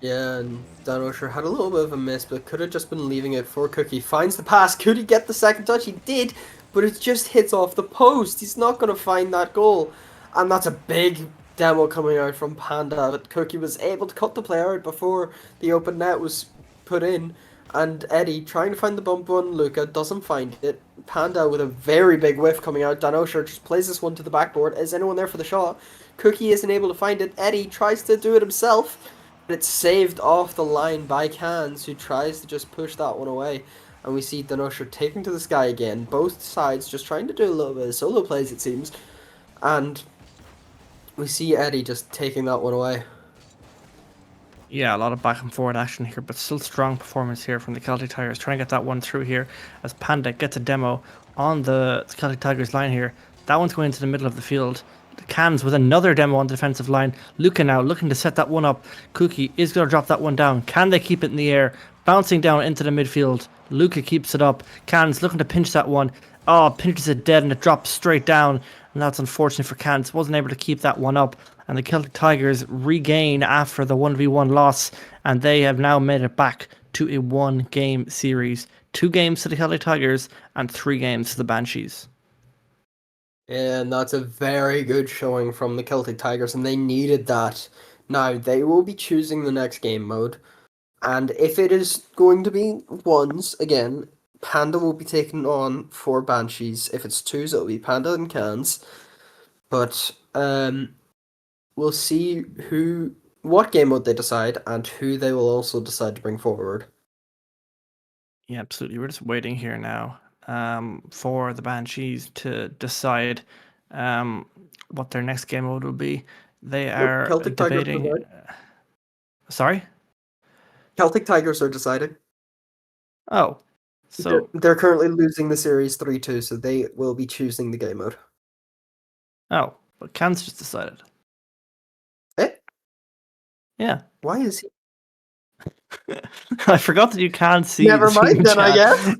Yeah, and Dan Osher had a little bit of a miss, but could have just been leaving it for Cookie. Finds the pass. Could he get the second touch? He did, but it just hits off the post. He's not going to find that goal. And that's a big demo coming out from Panda, but Cookie was able to cut the player out before the open net was put in. And Eddie trying to find the bump one. Luca doesn't find it. Panda with a very big whiff coming out. Dan Osher just plays this one to the backboard. Is anyone there for the shot? Cookie isn't able to find it. Eddie tries to do it himself, but it's saved off the line by Cans, who tries to just push that one away. And we see Dan Osher taking to the sky again. Both sides just trying to do a little bit of solo plays, it seems. And we see Eddie just taking that one away. Yeah, a lot of back and forward action here, but still strong performance here from the Celtic Tigers, trying to get that one through here as Panda gets a demo, on the Celtic Tigers line here. That one's going into the middle of the field. Cans with another demo on the defensive line. Luca now looking to set that one up. Kuki is going to drop that one down. Can they keep it in the air? Bouncing down into the midfield. Luca keeps it up. Cans looking to pinch that one. Oh, pinches it dead and it drops straight down. And that's unfortunate for Cans. Wasn't able to keep that one up. And the Celtic Tigers regain after the 1v1 loss. And they have now made it back to a 1-game series. 2 games to the Celtic Tigers and 3 games to the Banshees. And that's a very good showing from the Celtic Tigers, and they needed that. Now, they will be choosing the next game mode, and if it is going to be 1s, again, Panda will be taken on for Banshees. If it's 2s, it'll be Panda and Cans. But we'll see what game mode they decide, and who they will also decide to bring forward. Yeah, absolutely. We're just waiting here now for the Banshees to decide what their next game mode will be. They are Celtic debating. Tigers Sorry? Celtic Tigers are deciding. Oh, so They're currently losing the series 3-2, so they will be choosing the game mode. but Cans just decided. Eh? Yeah. Why is he? I forgot that you can't see. Never the mind team then, chat. I guess.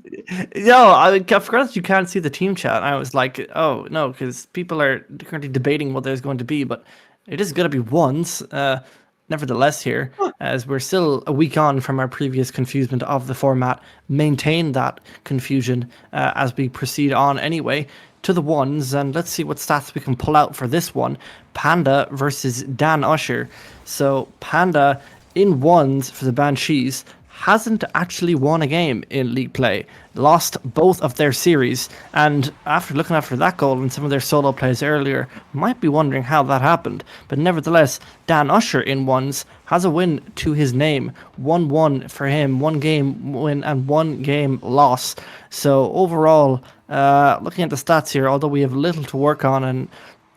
No, I forgot that you can't see the team chat. I was like, oh no, because people are currently debating what there's going to be, but it is going to be 1s. Nevertheless, here, as we're still a week on from our previous confusement of the format, maintain that confusion as we proceed on anyway to the 1s, and let's see what stats we can pull out for this one. Panda versus Dan Usher. So Panda in 1s for the Banshees hasn't actually won a game in league play, lost both of their series, and after looking after that goal and some of their solo plays earlier, might be wondering how that happened. But nevertheless, Dan Usher in 1s has a win to his name, 1-1 for him, 1 game win and 1 game loss. So overall, looking at the stats here, although we have little to work on and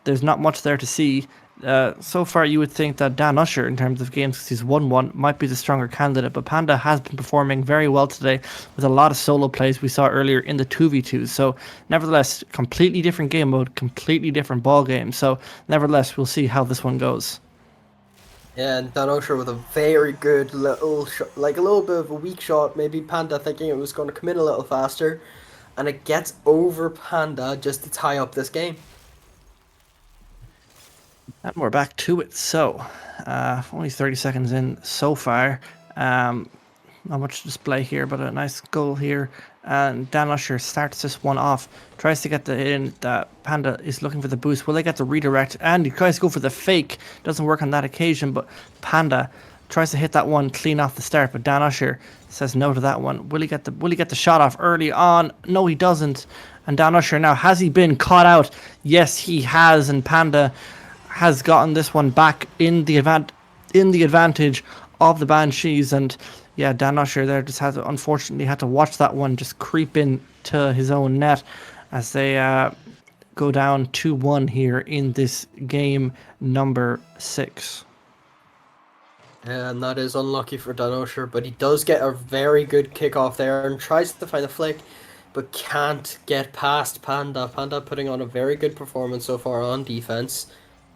there's not much there to see, so far you would think that Dan Usher, in terms of games, because he's 1-1, might be the stronger candidate, but Panda has been performing very well today with a lot of solo plays we saw earlier in the 2v2s. So nevertheless, completely different game mode, completely different ball game. So nevertheless, we'll see how this one goes. Yeah, and Dan Usher with a very good little shot, like a little bit of a weak shot, maybe Panda thinking it was going to come in a little faster, and it gets over Panda just to tie up this game. And we're back to it. So, only 30 seconds in so far. Not much to display here, but a nice goal here. And Dan Usher starts this one off, tries to get the in. Panda is looking for the boost. Will they get the redirect? And he tries to go for the fake. Doesn't work on that occasion, but Panda tries to hit that one clean off the start. But Dan Usher says no to that one. Will he get the shot off early on? No, he doesn't. And Dan Usher now, has he been caught out? Yes, he has. And Panda has gotten this one back in the advantage of the Banshees. And yeah, Dan Usher there just unfortunately had to watch that one just creep in to his own net as they go down 2-1 here in this game number 6. And that is unlucky for Dan Usher, but he does get a very good kick off there and tries to find a flick, but can't get past Panda. Panda putting on a very good performance so far on defense.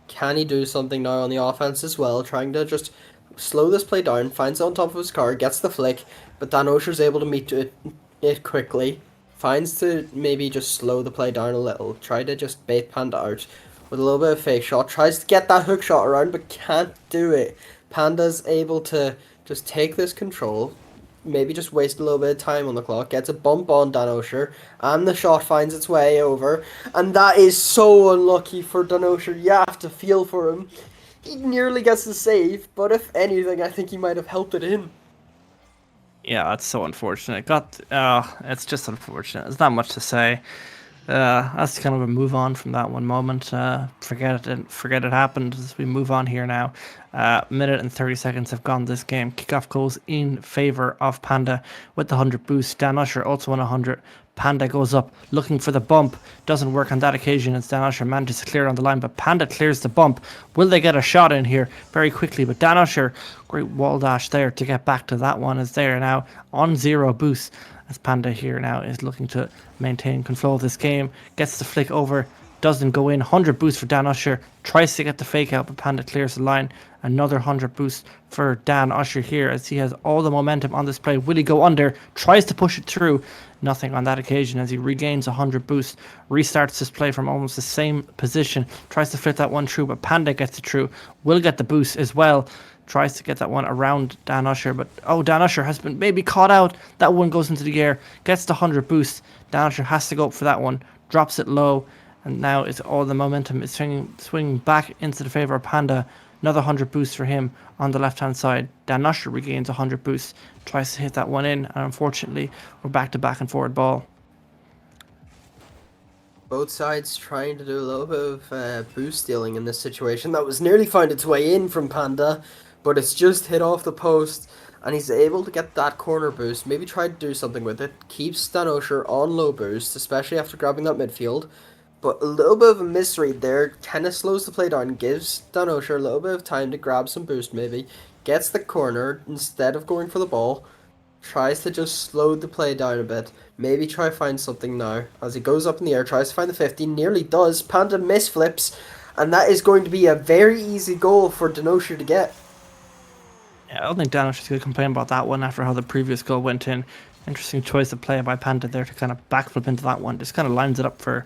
Can he do something now on the offense as well? Trying to just slow this play down, finds it on top of his car, gets the flick, but Dan Usher's able to meet it quickly. Finds to maybe just slow the play down a little. Try to just bait Panda out with a little bit of fake shot. Tries to get that hook shot around, but can't do it. Panda's able to just take this control, maybe just waste a little bit of time on the clock, gets a bump on Dan Usher, and the shot finds its way over. And that is so unlucky for Dan Usher. You have to feel for him. He nearly gets the save, but if anything, I think he might have helped it in. Yeah, that's so unfortunate. It's just unfortunate. There's not much to say. That's kind of a move on from that one moment. Forget it happened as we move on here now. Minute and 30 seconds have gone this game. Kickoff goes in favor of Panda with the 100 boost. Dan Usher also on 100. Panda goes up looking for the bump. Doesn't work on that occasion as Dan Usher manages to clear on the line, but Panda clears the bump. Will they get a shot in here very quickly? But Dan Usher, great wall dash there to get back to that one, is there now on 0 boost. as Panda here now is looking to maintain control of this game. Gets the flick over, doesn't go in. 100 boost for Dan Usher, tries to get the fake out, but Panda clears the line. Another 100 boost for Dan Usher here as he has all the momentum on this play. Will he go under? Tries to push it through. Nothing on that occasion as he regains 100 boost. Restarts this play from almost the same position. Tries to flip that one through, but Panda gets it through. Will get the boost as well. Tries to get that one around Dan Usher, but Dan Usher has been maybe caught out. That one goes into the air, gets the 100 boost. Dan Usher has to go up for that one, drops it low, and now it's all the momentum is swinging back into the favor of Panda. Another 100 boost for him on the left-hand side. Dan Usher regains 100 boost, tries to hit that one in, and unfortunately, we're back to back and forward ball. Both sides trying to do a little bit of boost stealing in this situation. That was nearly found its way in from Panda, but it's just hit off the post, and he's able to get that corner boost. Maybe try to do something with it. Keeps Dan Usher on low boost, especially after grabbing that midfield. But a little bit of a misread there. Kind of slows the play down, gives Dan Usher a little bit of time to grab some boost maybe. Gets the corner instead of going for the ball. Tries to just slow the play down a bit. Maybe try to find something now. As he goes up in the air, tries to find the 50. Nearly does. Panda misflips. And that is going to be a very easy goal for Dan Usher to get. Yeah, I don't think Dan Usher's going to complain about that one after how the previous goal went in. Interesting choice of play by Panda there to kind of backflip into that one. Just kind of lines it up for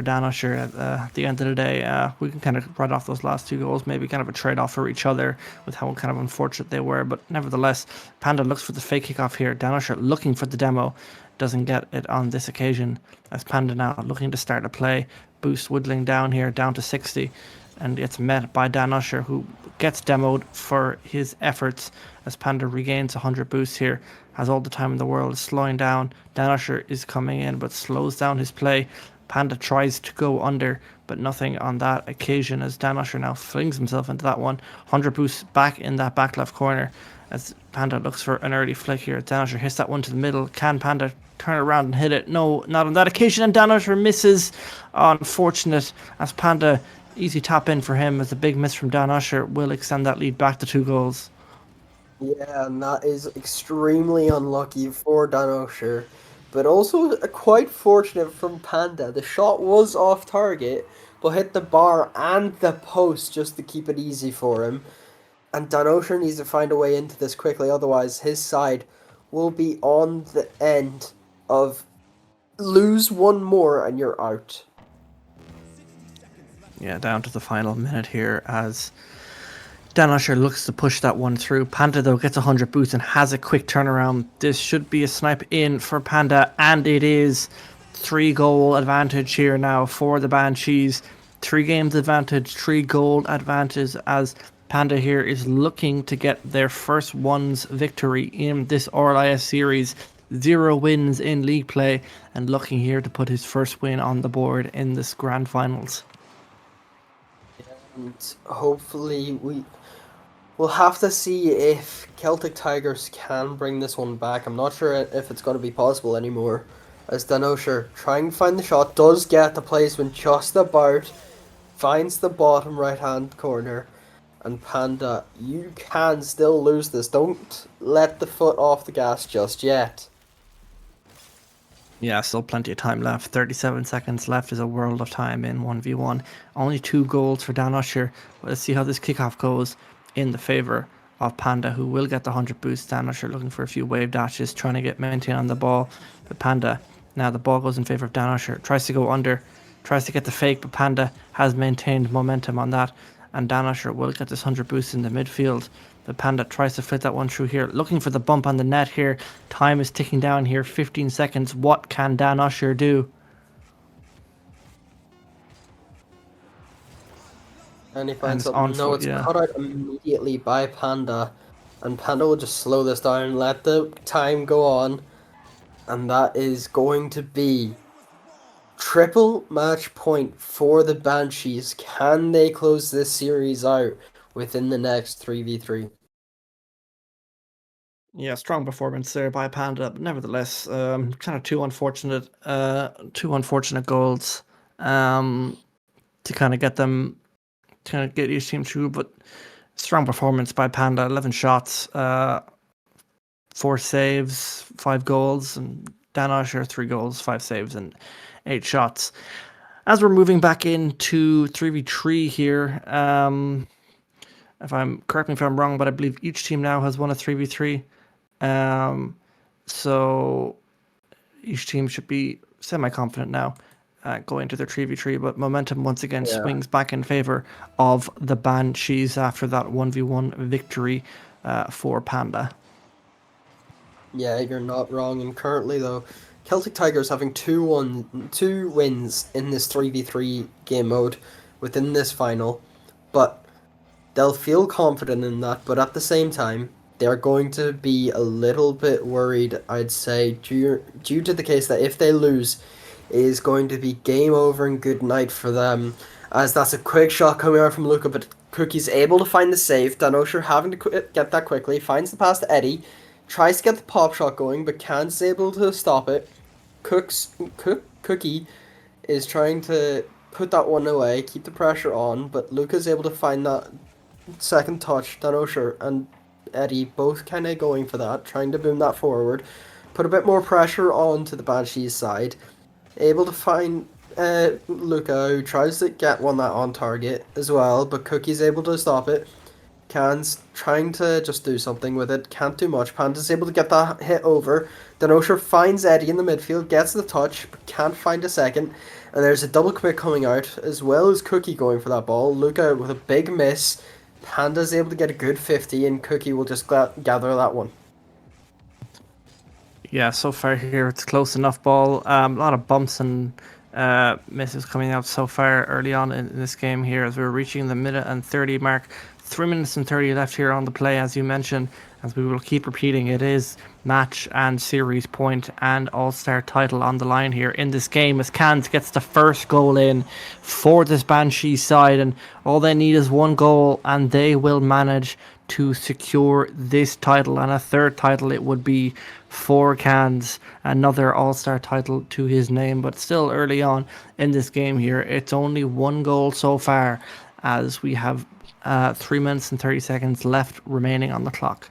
Dan Usher at the end of the day. We can kind of write off those last two goals, maybe kind of a trade-off for each other with how kind of unfortunate they were. But nevertheless, Panda looks for the fake kickoff here. Dan Usher looking for the demo. Doesn't get it on this occasion as Panda now looking to start a play. Boost whittling down here, down to 60. And it's met by Dan Usher, who gets demoed for his efforts as Panda regains 100 boosts here. Has all the time in the world, is slowing down. Dan Usher is coming in, but slows down his play. Panda tries to go under, but nothing on that occasion as Dan Usher now flings himself into that one. 100 boosts back in that back left corner as Panda looks for an early flick here. Dan Usher hits that one to the middle. Can Panda turn around and hit it? No, not on that occasion, and Dan Usher misses. Unfortunate as Panda, easy tap in for him as a big miss from Dan Usher will extend that lead back to 2 goals. Yeah, and that is extremely unlucky for Dan Usher. But also quite fortunate from Panda. The shot was off target, but hit the bar and the post just to keep it easy for him. And Dan Usher needs to find a way into this quickly, otherwise his side will be on the end of lose one more and you're out. Yeah, down to the final minute here as Dan Usher looks to push that one through. Panda, though, gets 100 boosts and has a quick turnaround. This should be a snipe in for Panda, and it is. 3-goal advantage here now for the Banshees. 3 games advantage, 3 goal advantage as Panda here is looking to get their first ones victory in this RLIS series. 0 wins in league play and looking here to put his first win on the board in this grand finals. And hopefully we'll have to see if Celtic Tigers can bring this one back. I'm not sure if it's going to be possible anymore. As Dan Usher trying to find the shot, does get the placement just about, finds the bottom right hand corner. And Panda, you can still lose this. Don't let the foot off the gas just yet. Yeah, still plenty of time left. 37 seconds left is a world of time in 1v1. Only 2 goals for Dan Usher. Let's see how this kickoff goes in the favour of Panda, who will get the 100 boost. Dan Usher looking for a few wave dashes, trying to get maintain on the ball. But Panda, now the ball goes in favour of Dan Usher. Tries to go under, tries to get the fake, but Panda has maintained momentum on that. And Dan Usher will get this 100 boost in the midfield. The Panda tries to flit that one through here, looking for the bump on the net here. Time is ticking down here, 15 seconds. What can Dan Usher do? And he finds something. No, it's cut out immediately by Panda. And Panda will just slow this down, let the time go on. And that is going to be triple match point for the Banshees. Can they close this series out within the next 3v3? Yeah, strong performance there by Panda, but nevertheless, kind of two unfortunate goals to kind of get them, to kind of get each team through. But strong performance by Panda, 11 shots, 4 saves, 5 goals, and Dan Usher 3 goals, 5 saves, and 8 shots. As we're moving back into 3v3 here, correct me if I'm wrong, but I believe each team now has won a 3v3. So each team should be semi-confident now going to their 3v3, but momentum once again swings back in favor of the Banshees after that 1v1 victory for Panda. Yeah, you're not wrong. And currently, though, Celtic Tigers having 2 wins in this 3v3 game mode within this final, but they'll feel confident in that. But at the same time, they're going to be a little bit worried, I'd say, due to the case that if they lose, it is going to be game over and good night for them. As that's a quick shot coming out from Luca, but Cookie's able to find the save. Dan Osher having to get that quickly, finds the pass to Eddie, tries to get the pop shot going, but can't able to stop it. Cookie is trying to put that one away, keep the pressure on, but Luca's able to find that second touch. Dan Osher and Eddie both kind of going for that, trying to boom that forward, put a bit more pressure onto the Banshees side. Able to find Luca, who tries to get one that on target as well, but Cookie's able to stop it. Can's trying to just do something with it, can't do much. Panda's able to get that hit over. Then Osher finds Eddie in the midfield, gets the touch, but can't find a second. And there's a double commit coming out, as well as Cookie going for that ball. Luca with a big miss. Panda's able to get a good 50, and Cookie will just gather that one. Yeah, so far here it's close enough ball. A lot of bumps and misses coming out so far early on in this game here as we're reaching the minute and 30 mark. 3 minutes and 30 left here on the play, as you mentioned, as we will keep repeating. It is match and series point and all-star title on the line here in this game as Cans gets the first goal in for this Banshee side, and all they need is 1 goal and they will manage to secure this title, and a third title it would be for Cans, another all-star title to his name. But still early on in this game here, it's only 1 goal so far as we have 3 minutes and 30 seconds left remaining on the clock.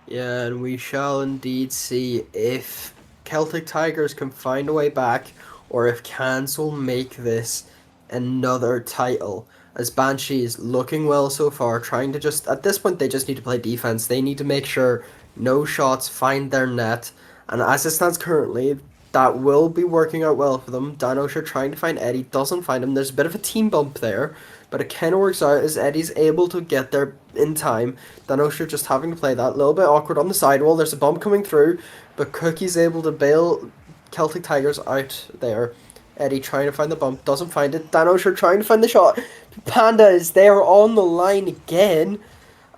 Yeah, and we shall indeed see if Celtic Tigers can find a way back, or if Cans will make this another title. As Banshees looking well so far, trying to just, at this point they just need to play defense. They need to make sure no shots find their net, and as it stands currently, that will be working out well for them. Dan Osher trying to find Eddie, doesn't find him. There's a bit of a team bump there, but it kind of works out as Eddie's able to get there in time. Dan Osher just having to play that. A little bit awkward on the sidewall. There's a bump coming through, but Cookie's able to bail Celtic Tigers out there. Eddie trying to find the bump, doesn't find it. Dan Osher trying to find the shot. Panda is there on the line again.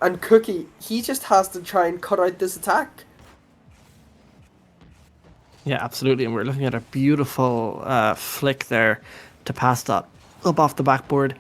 And Cookie, he just has to try and cut out this attack. Yeah, absolutely. And we're looking at a beautiful flick there to pass that up off the backboard.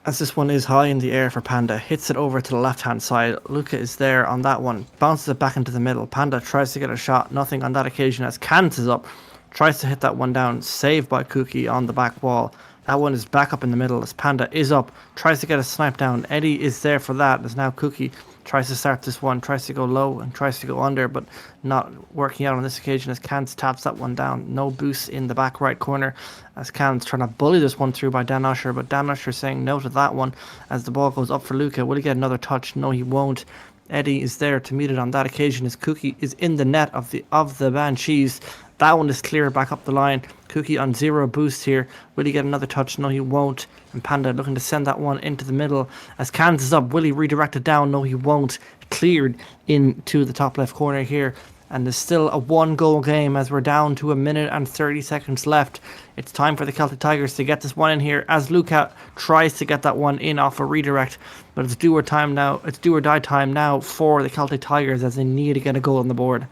As this one is high in the air for Panda, hits it over to the left-hand side. Luca is there on that one, bounces it back into the middle. Panda tries to get a shot, nothing on that occasion as Cans is up, tries to hit that one down, saved by Cookie on the back wall. That one is back up in the middle as Panda is up, tries to get a snipe down. Eddie is there for that as now Cookie tries to start this one, tries to go low and tries to go under, but not working out on this occasion as Cans taps that one down. No boost in the back right corner as Cans trying to bully this one through by Dan Usher, but Dan Usher saying no to that one as the ball goes up for Luca. Will he get another touch? No, he won't. Eddie is there to meet it on that occasion as Cookie is in the net of the Banshees. That one is clear back up the line. Cookie on 0 boost here. Will he get another touch? No, he won't. And Panda looking to send that one into the middle as Cans is up. Will he redirect it down? No, he won't. Cleared into the top left corner here. And there's still a 1-goal game as we're down to 1 minute and 30 seconds left. It's time for the Celtic Tigers to get this one in here as Luca tries to get that one in off a redirect. But it's do or die time now for the Celtic Tigers as they need to get a goal on the board.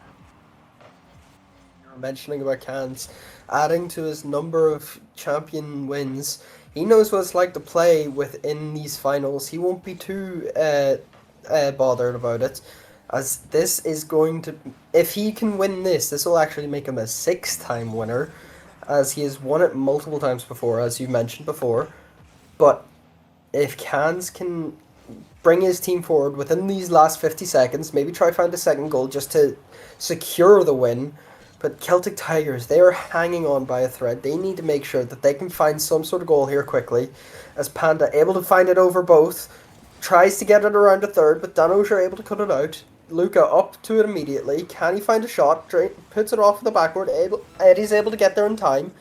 Mentioning about Cans, adding to his number of champion wins, he knows what it's like to play within these finals. He won't be too bothered about it, as this is going to, if he can win this will actually make him a 6-time winner, as he has won it multiple times before, as you mentioned before. But if Cans can bring his team forward within these last 50 seconds, maybe try find a second goal just to secure the win. But Celtic Tigers, they are hanging on by a thread. They need to make sure that they can find some sort of goal here quickly. As Panda, able to find it over both, tries to get it around a third, but Danos are able to cut it out. Luca up to it immediately. Can he find a shot? Puts it off the backward. Eddie's able to get there in time.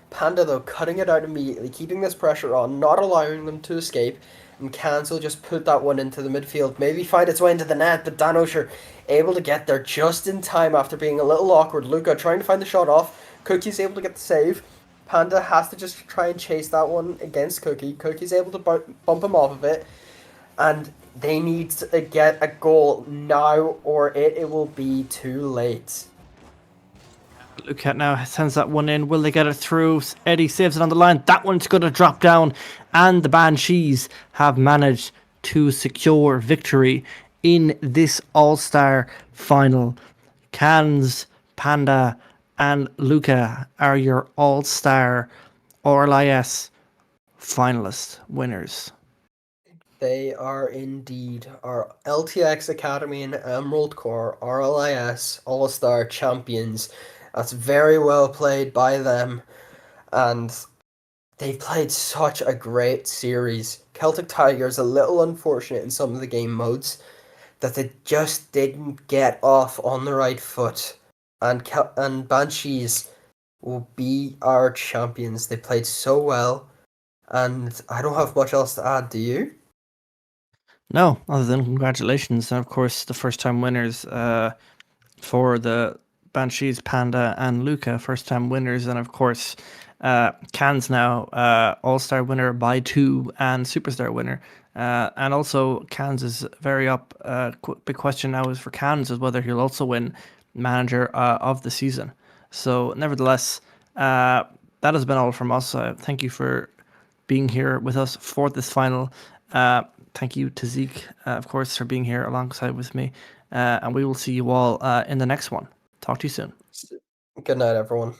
Panda, though, cutting it out immediately, keeping this pressure on, not allowing them to escape. And Cancel just put that one into the midfield. Maybe find its way into the net, but Danos are able to get there just in time after being a little awkward. Luca trying to find the shot off. Cookie's able to get the save. Panda has to just try and chase that one against Cookie. Cookie's able to bump him off of it. And they need to get a goal now or it will be too late. Luca now sends that one in. Will they get it through? Eddie saves it on the line. That one's going to drop down. And the Banshees have managed to secure victory in this All-Star final. Cans, Panda, and Luca are your All-Star RLIS finalist winners. They are indeed our LTX Academy and Emerald Core RLIS All-Star champions. That's very well played by them, and they've played such a great series. Celtic Tigers a little unfortunate in some of the game modes that they just didn't get off on the right foot, and Banshees will be our champions. They played so well, and I don't have much else to add. Do you? No, other than congratulations, and of course the first-time winners for the Banshees, Panda, and Luca, first-time winners, and of course, Cans now All-Star winner by 2 and Superstar winner, and also Cans is very up. Big question now is for Cans is whether he'll also win Manager of the Season. So, nevertheless, that has been all from us. Thank you for being here with us for this final. Thank you to Zeke, of course, for being here alongside with me, and we will see you all in the next one. Talk to you soon. Good night, everyone.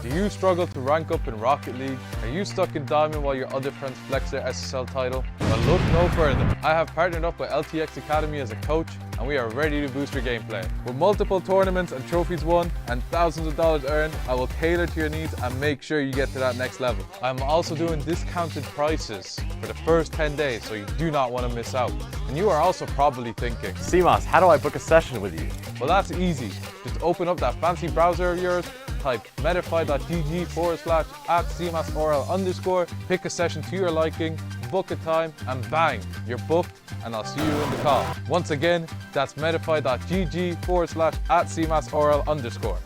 Do you struggle to rank up in Rocket League? Are you stuck in Diamond while your other friends flex their SSL title? Well, look no further. I have partnered up with LTX Academy as a coach, and we are ready to boost your gameplay. With multiple tournaments and trophies won and thousands of dollars earned, I will tailor to your needs and make sure you get to that next level. I'm also doing discounted prices for the first 10 days, so you do not want to miss out. And you are also probably thinking, CMOS, how do I book a session with you? well, that's easy. Just open up that fancy browser of yours, type metafy.gg/@cmasorl_, pick a session to your liking, book a time, and bang, you're booked, and I'll see you in the call. Once again, that's metafy.gg/@cmasorl_.